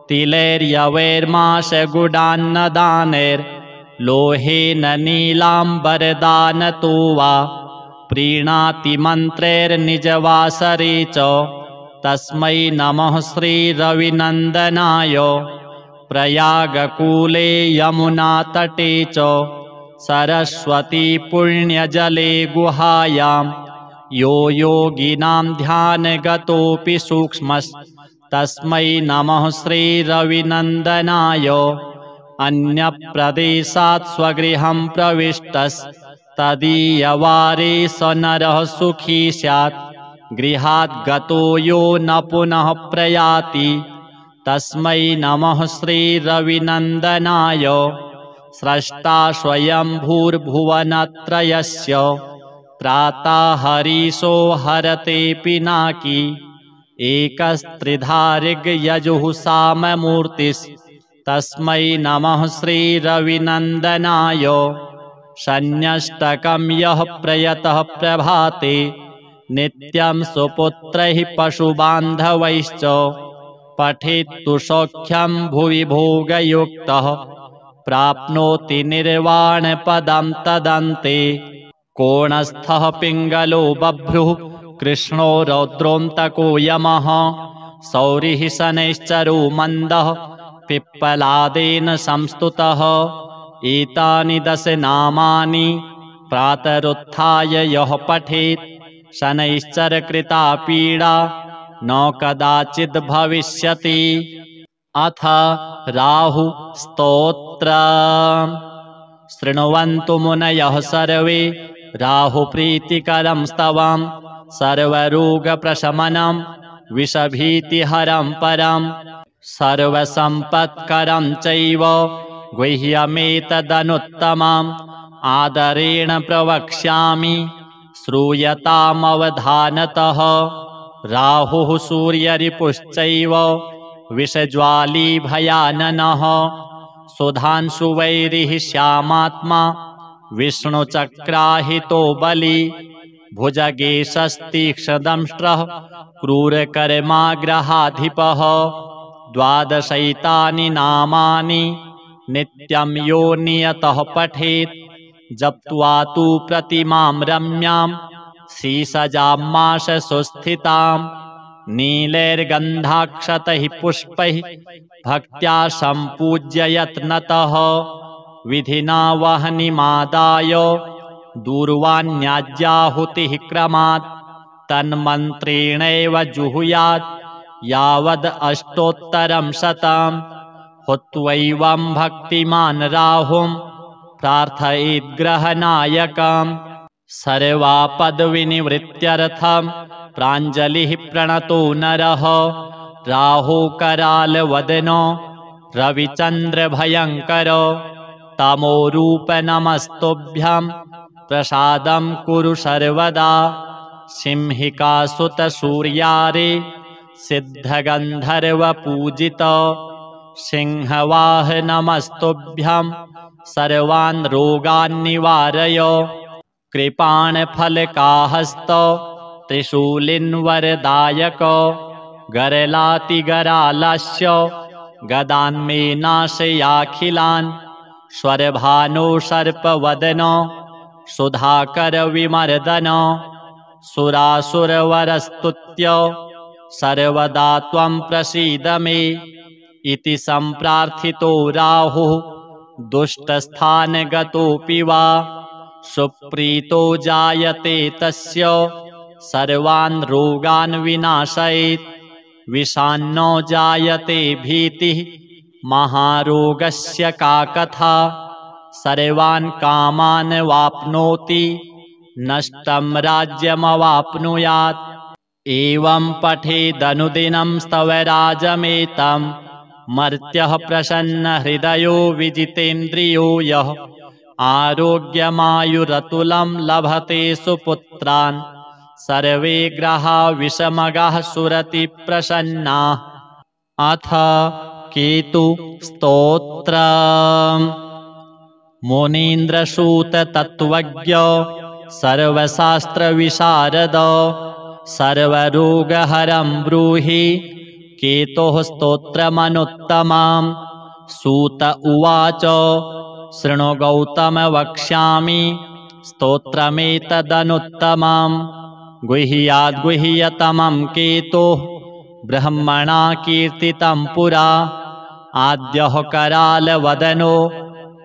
तिलैर्यवैर्माशगुडान्नदानैर्लोहेन नीलाम्बरदानतो वा प्रीणाति मन्त्रैर्निजवासरे च तस्मै नमः श्रीरविनन्दनाय। प्रयागकूले यमुनातटे च सरस्वती पुण्यजले गुहायां यो योगिनां ध्यानगतोऽपि सूक्ष्मस्तस्मै नमः श्रीरविनन्दनाय। अन्यप्रदेशात् स्वगृहं प्रविष्टस्तदीयवारे स नरः सुखी स्यात् गृहात् गतो यो न पुनः प्रयाति तस्मै नमः श्रीरविनन्दनाय। स्रष्टा स्वयंभूर्भुवनत्रयस्य त्राता हरीशो हरते पिनाकी एकस्त्रिधा ऋग्यजुः साममूर्तिस्तस्मै नमः श्रीरविनन्दनाय। शन्यष्टकं यः प्रयतः प्रभाते नित्यं सुपुत्रैः पशुबान्धवैश्च पठेत्तु सौख्यं भुवि भोगयुक्तः प्राप्नोति निर्वाणपदं तदन्ते। कोणस्थः पिङ्गलो बभ्रुः कृष्णो रौद्रोऽन्तको यमः सौरिः शनैश्चरो मन्दः पिप्पलादेन संस्तुतः। एतानि 10 नामानि प्रातरुत्थाय यः पठेत् शनैश्चरकृता पीडा न कदाचिद् भविष्यति। अथ राहु स्तोत्रम्। शृण्वन्तु मुनयः सर्वे राहुप्रीतिकरं स्तवं सर्वरोगप्रशमनं विषभीतिहरं परं सर्वसम्पत्करं चैव गुह्यमेतदनुत्तमम् आदरेण प्रवक्ष्यामि श्रूयतामवधानतः। राहुः सूर्यरिपुश्चैव विषज्वाली भयाननः सुधांशुवैरिः श्यामात्मा विष्णुचक्राहितो बली भुजगेशस्तीक्ष्णदंष्ट्रः क्रूरकर्माग्रहाधिपः। 12 नामानि नित्यं यो नियतः पठेत् जप्त्वा तु प्रतिमां रम्यां श्रीसजामाशसुस्थितां नीलैर्गन्धाक्षतैः पुष्पैः भक्त्या सम्पूज्य यत्नतः विधिना वह्निमादाय दूर्वाण्याज्याहुतिः क्रमात् तन्मन्त्रेणैव जुहुयात् यावद् अष्टोत्तरं शतं हुत्वैवं भक्तिमान् राहुं प्रार्थयेद्ग्रहनायकम् सर्वापद्विनिवृत्त्यर्थं प्राञ्जलिः प्रणतो नरः राहुकरालवदनो रविचन्द्रभयङ्करो तमोरूप नमस्तुभ्यं प्रसादं कुरु सर्वदा सिंहिकासुतसूर्यारे सिद्धगन्धर्वपूजित सिंहवाह नमस्तुभ्यं सर्वान् रोगान् निवारय कृपाणफलकाहस्त त्रिशूलिन्वरदायक गरलातिगरालस्य गदान्मे नाशयाखिलान् स्वरभानो सर्पवदन सुधाकरविमर्दन सुरासुरवरस्तुत्य सर्वदा त्वं प्रसीद मे इति सम्प्रार्थितो राहुः दुष्टस्थानगतोऽपि वा सुप्रीतो जायते तस्य सर्वान् रोगान् विनाशयेत् विषान्नो जायते भीतिः महारोगस्य का कथा सर्वान् कामान् वाप्नोति नष्टं राज्यमवाप्नुयात् एवं पठेदनुदिनं स्तवराजमेतं मर्त्यः प्रसन्नहृदयो विजितेन्द्रियो यः आरोग्यमायुरतुलं लभते सुपुत्रान् सर्वे ग्रहा विषमगाः सुरति प्रसन्नाः अथ केतु स्तोत्रम् मुनीन्द्रसूत तत्त्वज्ञ सर्वशास्त्रविशारद सर्वरोगहरं ब्रूहि केतोः स्तोत्रमनुत्तमं सूत उवाच शृणु गौतम वक्ष्यामि स्तोत्रमेतदनुत्तमं गुह्याद्गुह्यतमं केतोः ब्रह्मणा कीर्तितं पुरा आद्यः करालवदनो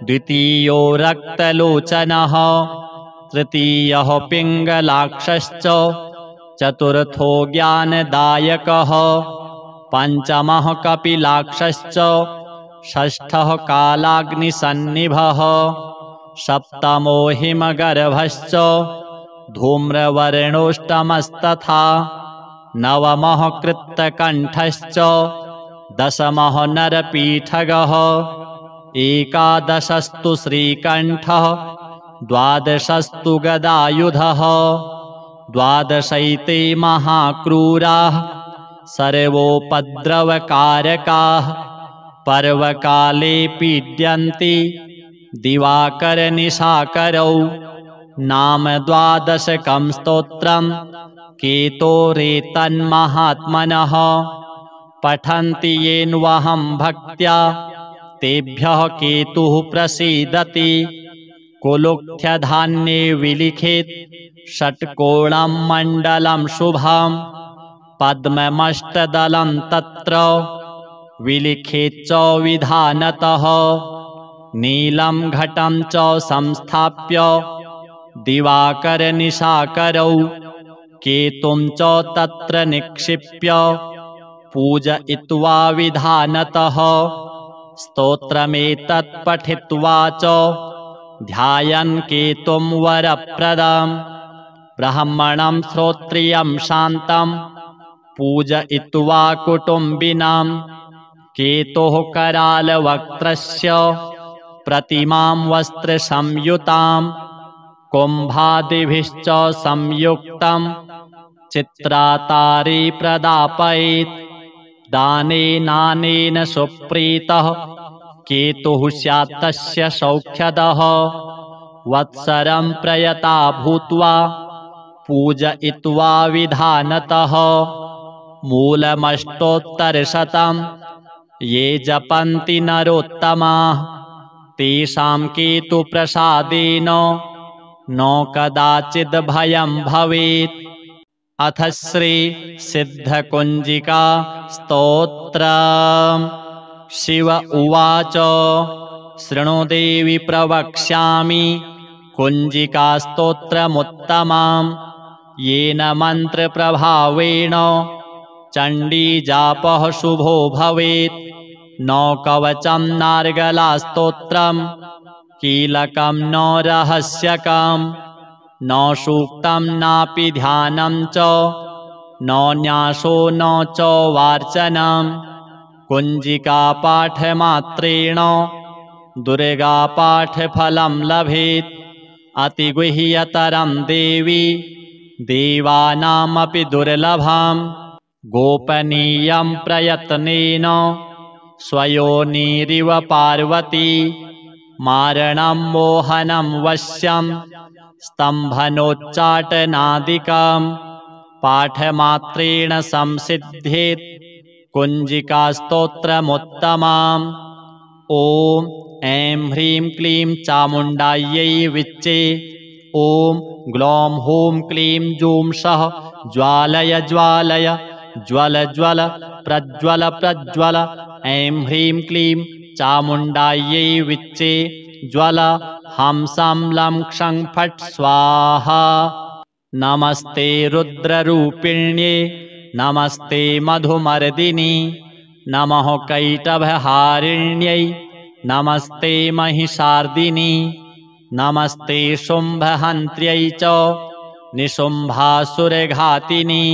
द्वितीयो रक्तलोचनः तृतीयः पिङ्गलाक्षश्च चतुर्थो ज्ञानदायकः पञ्चमः कपिलाक्षश्च षष्ठः कालाग्निसन्निभः सप्तमो हिमगर्भश्च धूम्रवर्णोष्टमस्तथा नवमः कृत्तकण्ठश्च दशमः नरपीठगः एकादशस्तु श्रीकण्ठः द्वादशस्तु गदायुधः द्वादशैते महाक्रूराः सर्वोपद्रवकारकाः पर्वकाले पीड्यन्ति दिवाकरनिशाकरौ नाम द्वादशकं स्तोत्रं केतोरेतन्महात्मनः पठन्ति येन्वहं भक्त्या तेभ्यः केतुः प्रसीदति कुलुक्थ्यधान्ये विलिखेत् षट्कोणं मण्डलं शुभं पद्ममष्टदलं तत्र विलिखेच्च विधानतः नीलं घटं च संस्थाप्य दिवाकरनिशाकरौ केतुं च तत्र निक्षिप्य पूजयित्वा विधानतः स्तोत्रमेतत् पठित्वा च ध्यायन् केतुं वरप्रदं ब्राह्मणं श्रोत्रियं शान्तं पूजयित्वा कुटुम्बिनां केतोः करालवक्त्रस्य प्रतिमां वस्त्रसंयुतां कुम्भादिभिश्च संयुक्तं चित्रातारे प्रदापयेत् दानेनानेन सुप्रीतः केतुः स्यात् तस्य सौख्यदः वत्सरं प्रयता भूत्वा पूजयित्वा विधानतः मूलमष्टोत्तरशतं ये जपन्ति नरोत्तमाः तेषां केतुप्रसादेन न कदाचिद् भयं भवेत्। अथ श्री सिद्धकुञ्जिका स्तोत्रम्। शिव उवाच शृणु देवि प्रवक्ष्यामि कुञ्जिकास्तोत्रमुत्तमम् येन मन्त्रप्रभावेण चण्डीजापः शुभो भवेत्। न कवचं नार्गलास्तोत्रम् कीलकं न रहस्यकम् न सूक्तं नापि ध्यानं च न न्यासो न च वार्चनम्। कुञ्जिकापाठमात्रेण दुर्गापाठफलं लभेत्। अतिगुह्यतरं देवी देवानामपि दुर्लभम्। गोपनीयं प्रयत्नेन स्वयोनिरिव पार्वती मारणं मोहनं वश्यं स्तम्भनोच्चाटनादिकम् पाठमात्रेण संसिद्धेत् कुञ्जिकास्तोत्रमुत्तमम्। ॐ ऐं ह्रीं क्लीं चामुण्डायै विच्चे। ॐ ग्लौं हूं क्लीं जूं सः ज्वालय ज्वालय ज्वल ज्वल प्रज्वल प्रज्वल। ऐं ह्रीं क्लीं चामुण्डायै विच्चे ज्वल हंसं लं क्षं फट् स्वाहा। नमस्ते रुद्ररूपिण्ये नमस्ते मधुमर्दिनि नमः कैटभहारिण्यै नमस्ते महिषार्दिनि नमस्ते शुम्भहन्त्र्यै च निशुम्भासुरघातिनि।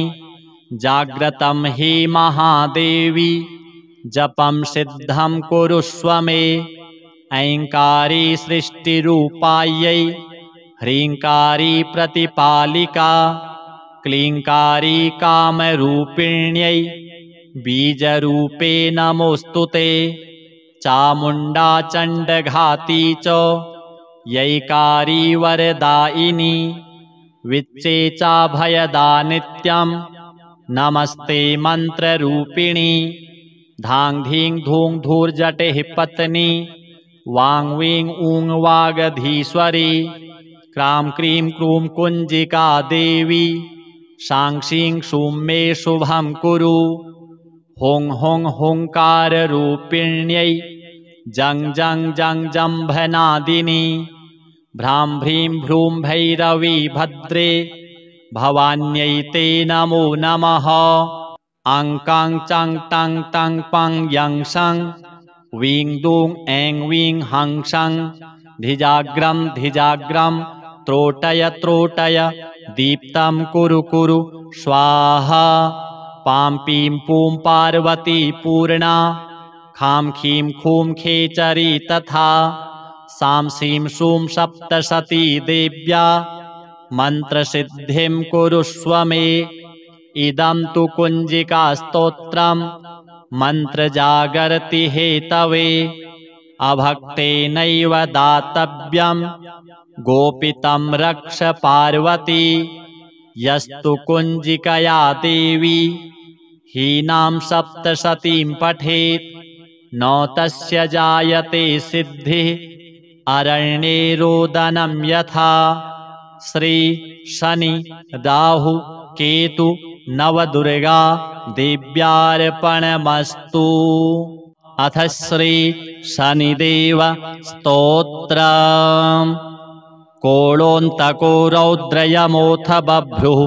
जाग्रतं हि महादेवी जपं सिद्धं कुरुष्व मे। ऐङ्कारी सृष्टिरूपायै ह्रीङ्कारी प्रतिपालिका क्लीङ्कारी कामरूपिण्यै बीजरूपे नमोऽस्तु ते। चामुण्डा चण्डघाती च यैकारी वरदायिनी विच्चे चाभयदा नित्यं नमस्ते मन्त्ररूपिणी। धां धीं धूं धूर्जटिः पत्नी वां वीं ऊं वागधीश्वरी क्रां क्रीं क्रूं कुञ्जिका देवी शां शीं शूं मे शुभं कुरु। हुं हुं हुङ्काररूपिण्यै जं जं जं जम्भनादिनी भ्रां भ्रीं भ्रूं भैरवी भद्रे भवान्यै ते नमो नमः। अं कां चां टां टां पां यं सं वीं दूं ऐं वीं हं सं धिजाग्रं धिजाग्रं त्रोटय त्रोटय दीप्तं कुरु कुरु स्वाहा। पां पीं पूं पार्वती पूर्णा खां खीं खूं खेचरी तथा सां सीं शूं सप्तशती देव्या मन्त्रसिद्धिं कुरुष्व मे। इदं तु कुञ्जिकास्तोत्रम् मन्त्रजागर्ति हेतवे अभक्तेनैव दातव्यं गोपितं रक्ष पार्वती। यस्तु कुञ्जिकया देवी हीनां सप्तशतीं पठेत् न तस्य जायते सिद्धिः अरण्ये रोदनं यथा। श्री शनि राहु केतु नवदुर्गा देव्यार्पणमस्तु। अथ श्री शनिदेव स्तोत्रम्। कोलोऽन्तको रौद्रयमोऽथ बभ्रुः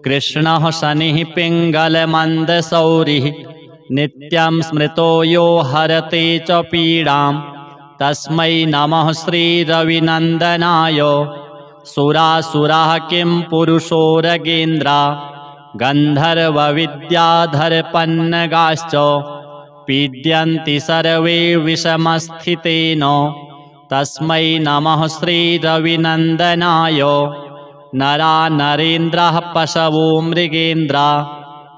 कृष्णः शनिः पिङ्गलमन्दशौरिः नित्यं स्मृतो यो हरते च पीडां तस्मै नमः श्रीरविनन्दनाय। सुरासुराः किं पुरुषोरगेन्द्रा गन्धर्वविद्याधरपन्नगाश्च पीड्यन्ति सर्वे विषमस्थितेन तस्मै नमः श्रीरविनन्दनाय। नरा नरेन्द्राः पशवो मृगेन्द्रा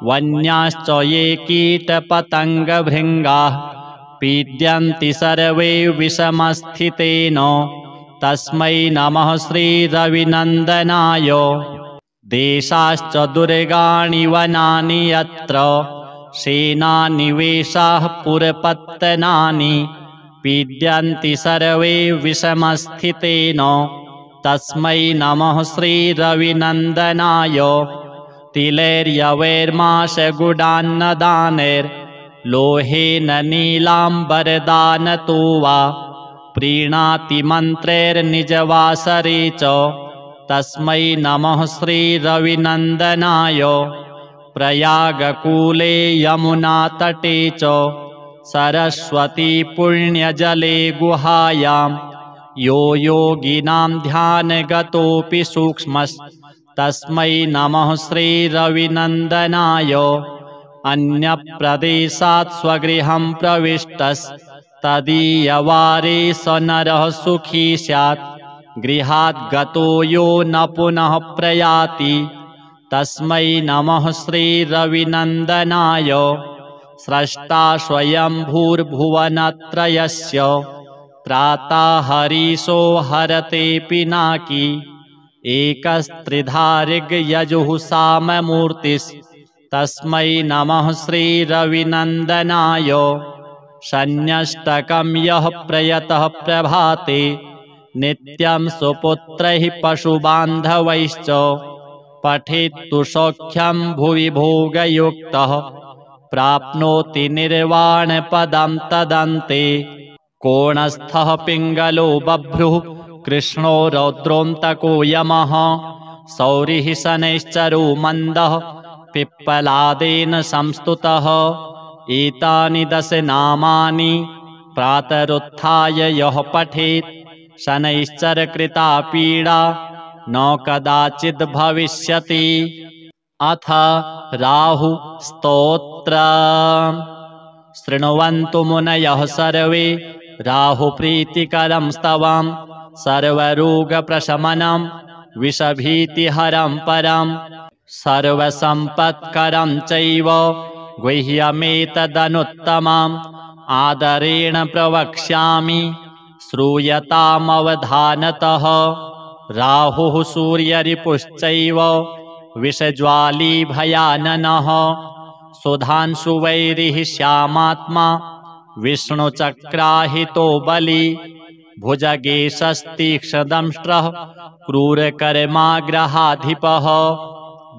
वन्याश्च ये कीटपतङ्गभृङ्गाः पीड्यन्ति सर्वे विषमस्थितेन तस्मै नमः श्रीरविनन्दनाय। देशाश्च दुर्गाणि वनानि यत्र सेनानिवेशाः पुरपत्तनानि पीड्यन्ति सर्वे विषमस्थितेन तस्मै नमः श्रीरविनन्दनाय तिलैर्यवैर्माशगुडान्नदानैर्लोहेन नीलाम्बरदानतो वा प्रीणाति मन्त्रैर्निजवासरे च तस्मै नमः श्रीरविनन्दनाय प्रयागकूले यमुनातटे च सरस्वती पुण्यजले गुहायां यो योगिनां ध्यानगतोऽपि सूक्ष्मस्तस्मै नमः श्रीरविनन्दनाय अन्यप्रदेशात् स्वगृहं प्रविष्टस्तदीयवारे स नरः सुखी स्यात् गृहात् गतो यो न पुनः प्रयाति तस्मै नमः श्रीरविनन्दनाय स्रष्टा स्वयंभूर्भुवनत्रयस्य त्राता हरीशो हरते पिनाकी एकस्त्रिधारिग्यजुः साममूर्तिस्तस्मै नमः श्रीरविनन्दनाय शन्यष्टकं यः प्रयतः प्रभाते नित्यं सुपुत्रैः पशुबान्धवैश्च पठेत्तु सौख्यं भुवि भोगयुक्तः प्राप्नोति निर्वाणपदं तदन्ते कोणस्थः पिङ्गलो बभ्रुः कृष्णो रौद्रोऽन्तको यमः सौरिः शनैश्चरो मन्दः पिप्पलादेन संस्तुतः एतानि 10 नामानि प्रातरुत्थाय यः पठेत् शनैश्चरकृता पीडा न कदाचिद् भविष्यति। अथ राहु स्तोत्र। शृण्वन्तु मुनयः सर्वे राहुप्रीतिकरं स्तवं सर्वरोगप्रशमनं विषभीतिहरं परं सर्वसम्पत्करं चैव गुह्यमेतदनुत्तमम् आदरेण प्रवक्ष्यामि श्रूयतामवधानतः। राहुः सूर्यरिपुश्चैव विषज्वाली भयाननः सुधांशुवैरिः श्यामात्मा विष्णुचक्राहितो बली भुजगेशस्तीक्ष्णदंष्ट्रः क्रूरकर्माग्रहाधिपः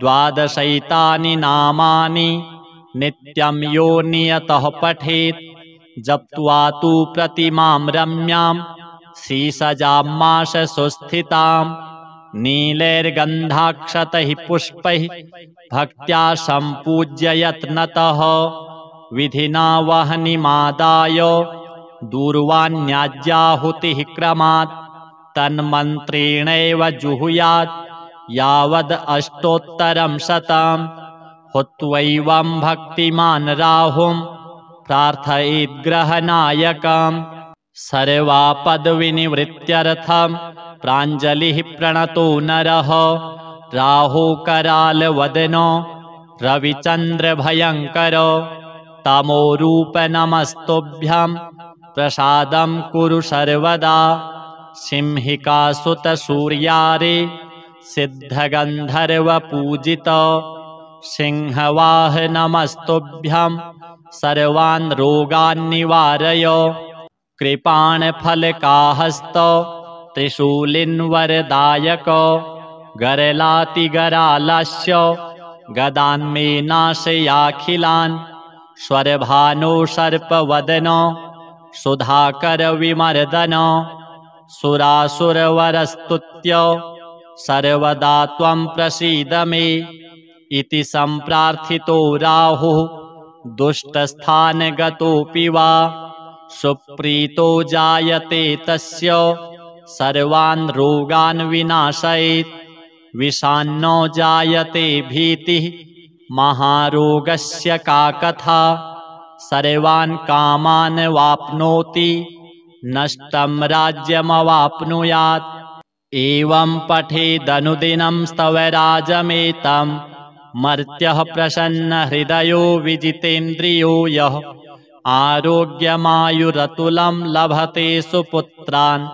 12 नामानि नित्यं यो नियतः पठेत् जप्त्वा तु प्रतिमां रम्यां शीसजामाशसुस्थितां नीलैर्गन्धाक्षतैः पुष्पैः भक्त्या सम्पूज्य यत्नतः विधिना वह्निमादाय दूर्वाण्याज्याहुतिः क्रमात् तन्मन्त्रेणैव जुहुयात् यावद् अष्टोत्तरं शतं हुत्वैवं भक्तिमान् राहुं प्रार्थयेद्ग्रहनायकम् सर्वापद्विनिवृत्त्यर्थं प्राञ्जलिः प्रणतो नरः राहुकरालवदनो रविचन्द्रभयङ्करो तमोरूप नमस्तुभ्यं प्रसादं कुरु सर्वदा सिंहिकासुतसूर्यारे सिद्धगन्धर्वपूजित सिंहवाह नमस्तुभ्यं सर्वान् रोगान् निवारय कृपाणफलकाहस्त त्रिशूलिन्वरदायक गरलातिगरालस्य गदान्मे नाशयाखिलान् स्वरभानो सर्पवदन सुधाकर विमर्दन सुरासुरवरस्तुत्य सर्वदा त्वं प्रसीद मे इति सम्प्रार्थितो राहुः दुष्टस्थानगतोऽपि वा सुप्रीतो जायते तस्य सर्वान् रोगान् विनाशयेत् विषान्नो जायते भीतिः महारोगस्य का कथा सर्वान् कामान् वाप्नोति नष्टं राज्यमवाप्नुयात् एवं पठेदनुदिनं स्तवराजमेतं मर्त्यः प्रसन्नहृदयो विजितेन्द्रियो यः आरोग्यमायुरतुलं लभते सुपुत्रान्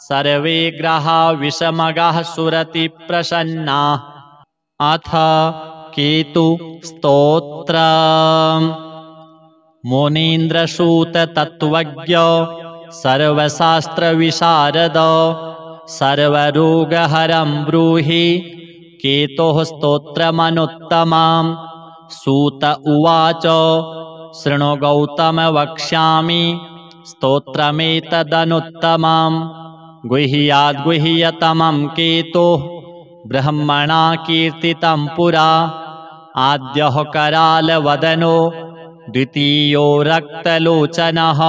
सर्वे ग्रहा विषमगाः सुरति प्रसन्नाः। अथ केतु स्तोत्रम्। मुनीन्द्रसूत तत्त्वज्ञ सर्वशास्त्रविशारद सर्वरोगहरं ब्रूहि केतोः स्तोत्रमनुत्तमां। सूत उवाच शृणु गौतम वक्ष्यामि स्तोत्रमेतदनुत्तमं। गुह्याद्गुह्यतमं केतोः ब्रह्मणा कीर्तितं पुरा। आद्यः करालवदनो द्वितीयो रक्तलोचनः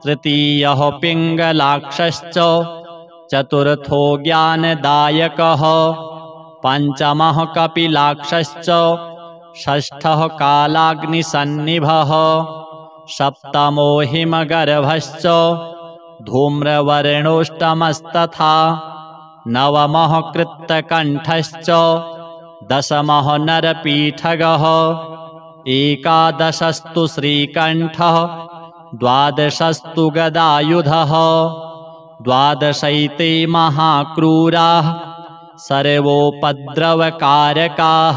तृतीयः पिङ्गलाक्षश्च चतुर्थो ज्ञानदायकः पञ्चमः कपिलाक्षश्च षष्ठः कालाग्निसन्निभः सप्तमो हिमगर्भश्च धूम्रवर्णोष्टमस्तथा नवमः कृत्तकण्ठश्च दशमः नरपीठगः एकादशस्तु श्रीकण्ठः द्वादशस्तु गदायुधः द्वादशैते महाक्रूराः सर्वोपद्रवकारकाः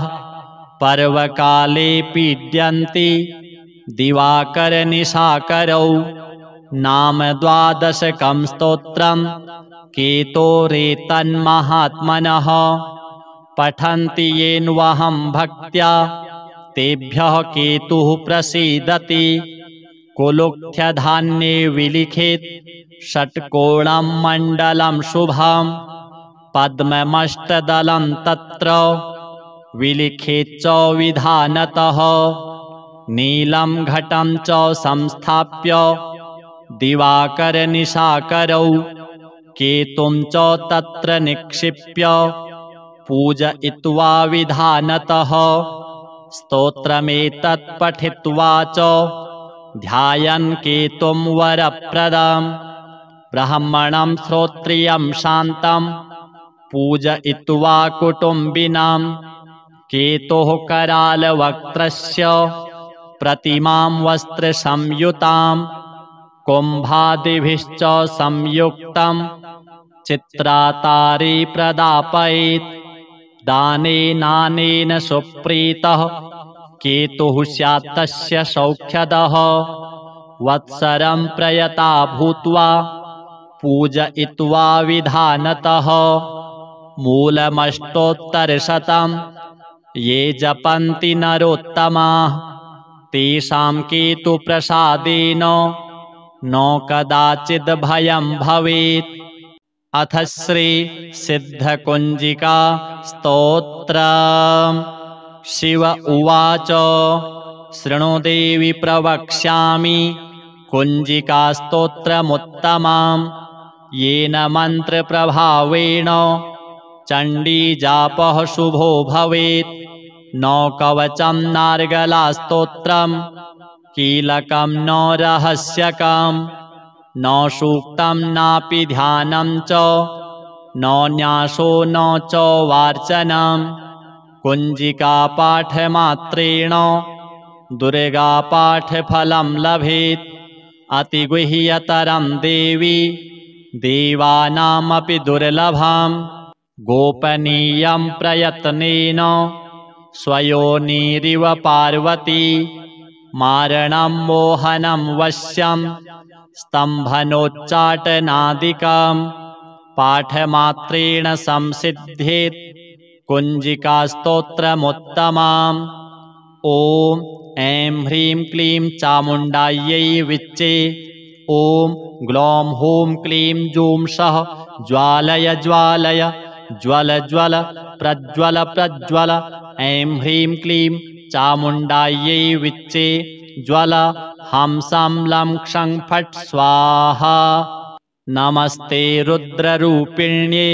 पर्वकाले पीड्यन्ति दिवाकरनिशाकरौ। नाम द्वादशकं स्तोत्रं केतोरेतन्महात्मनः पठन्ति येन्वहं भक्त्या तेभ्यः केतुः प्रसीदति। कुलुक्थ्यधान्ये विलिखेत् षट्कोणं मण्डलं शुभं पद्ममष्टदलं तत्र विलिखेच्च विधानतः। नीलं घटं च संस्थाप्य दिवाकरनिशाकरौ केतुं च तत्र निक्षिप्य पूजयित्वा विधानतः। स्तोत्रमेतत् पठित्वा च ध्यायन् केतुं वरप्रदं ब्राह्मणं श्रोत्रियं शान्तं पूजयित्वा कुटुम्बिनां। केतोः करालवक्त्रस्य प्रतिमां वस्त्रसंयुतां कुम्भादिभिश्च संयुक्तं चित्रातारे प्रदापयेत्। दानेनानेन सुप्रीतः केतुः स्यात् तस्य सौख्यदः। वत्सरं प्रयता भूत्वा पूजयित्वा विधानतः। मूलमष्टोत्तरशतं ये जपन्ति नरोत्तमाः तेषां केतुप्रसादेन न कदाचिद् भयं भवेत्। अथ श्री सिद्धकुञ्जिका स्तोत्रम्। शिव उवाच शृणु देवि प्रवक्ष्यामि कुञ्जिकास्तोत्रमुत्तमं येन मन्त्रप्रभावेण चण्डीजापः शुभो भवेत्। न कवचं नार्गलास्तोत्रं कीलकं न रहस्यकं न सूक्तं नापि ध्यानं च न न्यासो न च वार्चनं। कुञ्जिकापाठमात्रेण दुर्गापाठफलं लभेत्। अतिगुह्यतरं देवी देवानामपि दुर्लभं गोपनीयं प्रयत्नेन स्वयोनिरिव पार्वती। मारणं मोहनं वश्यं स्तम्भनोच्चाटनादिकं पाठमात्रेण संसिद्धेत् कुञ्जिकास्तोत्रमुत्तमम्। ॐ ऐं ह्रीं क्लीं चामुण्डायै विच्चे। ॐ ग्लौं हूं क्लीं जूं सः ज्वालय ज्वालय ज्वल ज्वल प्रज्वल प्रज्वल। ऐं ह्रीं क्लीं चामुण्डायै विच्चे ज्वल। हंसं लं क्षं फट् स्वाहा। नमस्ते रुद्ररूपिण्ये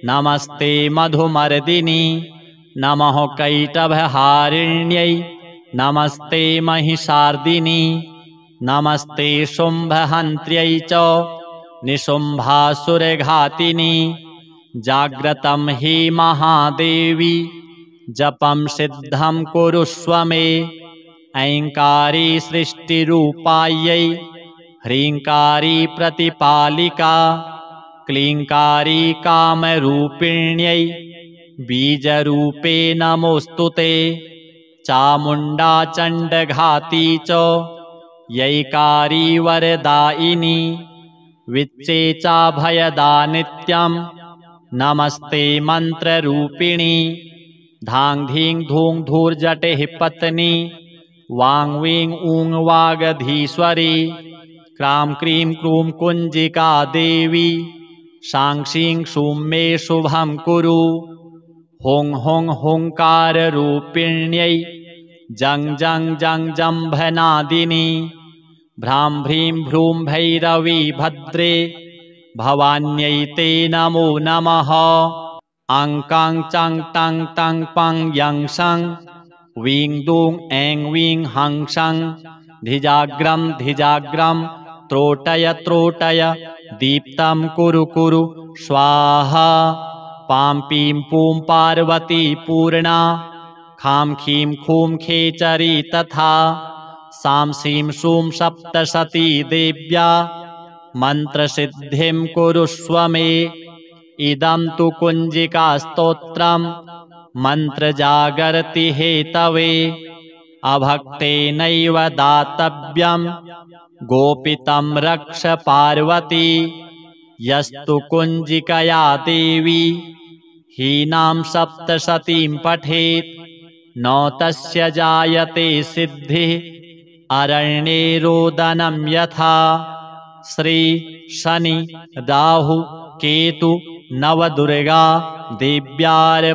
नमस्ते मधुमर्दिनी नमः कैटभहारिण्यै नमस्ते महिषार्दिनी नमस्ते शुम्भहन्त्र्यै च निशुम्भासुरघातिनी। जाग्रतं हि महादेवी जपं सिद्धं कुरुष्व मे। ऐङ्कारी सृष्टिरूपायै ह्रीङ्कारी प्रतिपालिका क्लीङ्कारी कामरूपिण्यै बीजरूपे नमोऽस्तु ते। चामुण्डा चण्डघाती च यैकारी वरदायिनी विच्चेचाभयदा नित्यं नमस्ते मन्त्ररूपिणी धां धीं धूं धूर्जटिः पत्नी वां वीं ऊं वागधीश्वरी क्रां क्रीं क्रूं कुञ्जिका देवी शां शीं शूं मे शुभं कुरु हुं हुं हुंकाररूपिण्यै जं जं जं जम्भनादिनी भ्रां भ्रीं भ्रूं भैरवी भद्रे भवान्यै ते नमो नमः अं कां चं टं टं पं यं सं वीं दूं ऐं वीं हं सं धिजाग्रं धिजाग्रं त्रोटय त्रोटय दीप्तं कुरु कुरु स्वाहा पां पीं पूं पार्वती पूर्णा खां खीं खूं खेचरी तथा सां सीं सूं सप्तशती देव्या मन्त्रसिद्धिं कुरुष्व मे इदं तु कुञ्जिकास्तोत्रं मन्त्रजागर्ति हेतवे अभक्तेनैव दातव्यं गोपितं रक्ष पार्वती यस्तु कुञ्जिकया देवी हीनां सप्तशतीं पठेत् न तस्य जायते सिद्धिः अरण्ये रोदनं यथा श्री शनि राहु केतु नवदुर्गा देव्यार्पणमस्तु।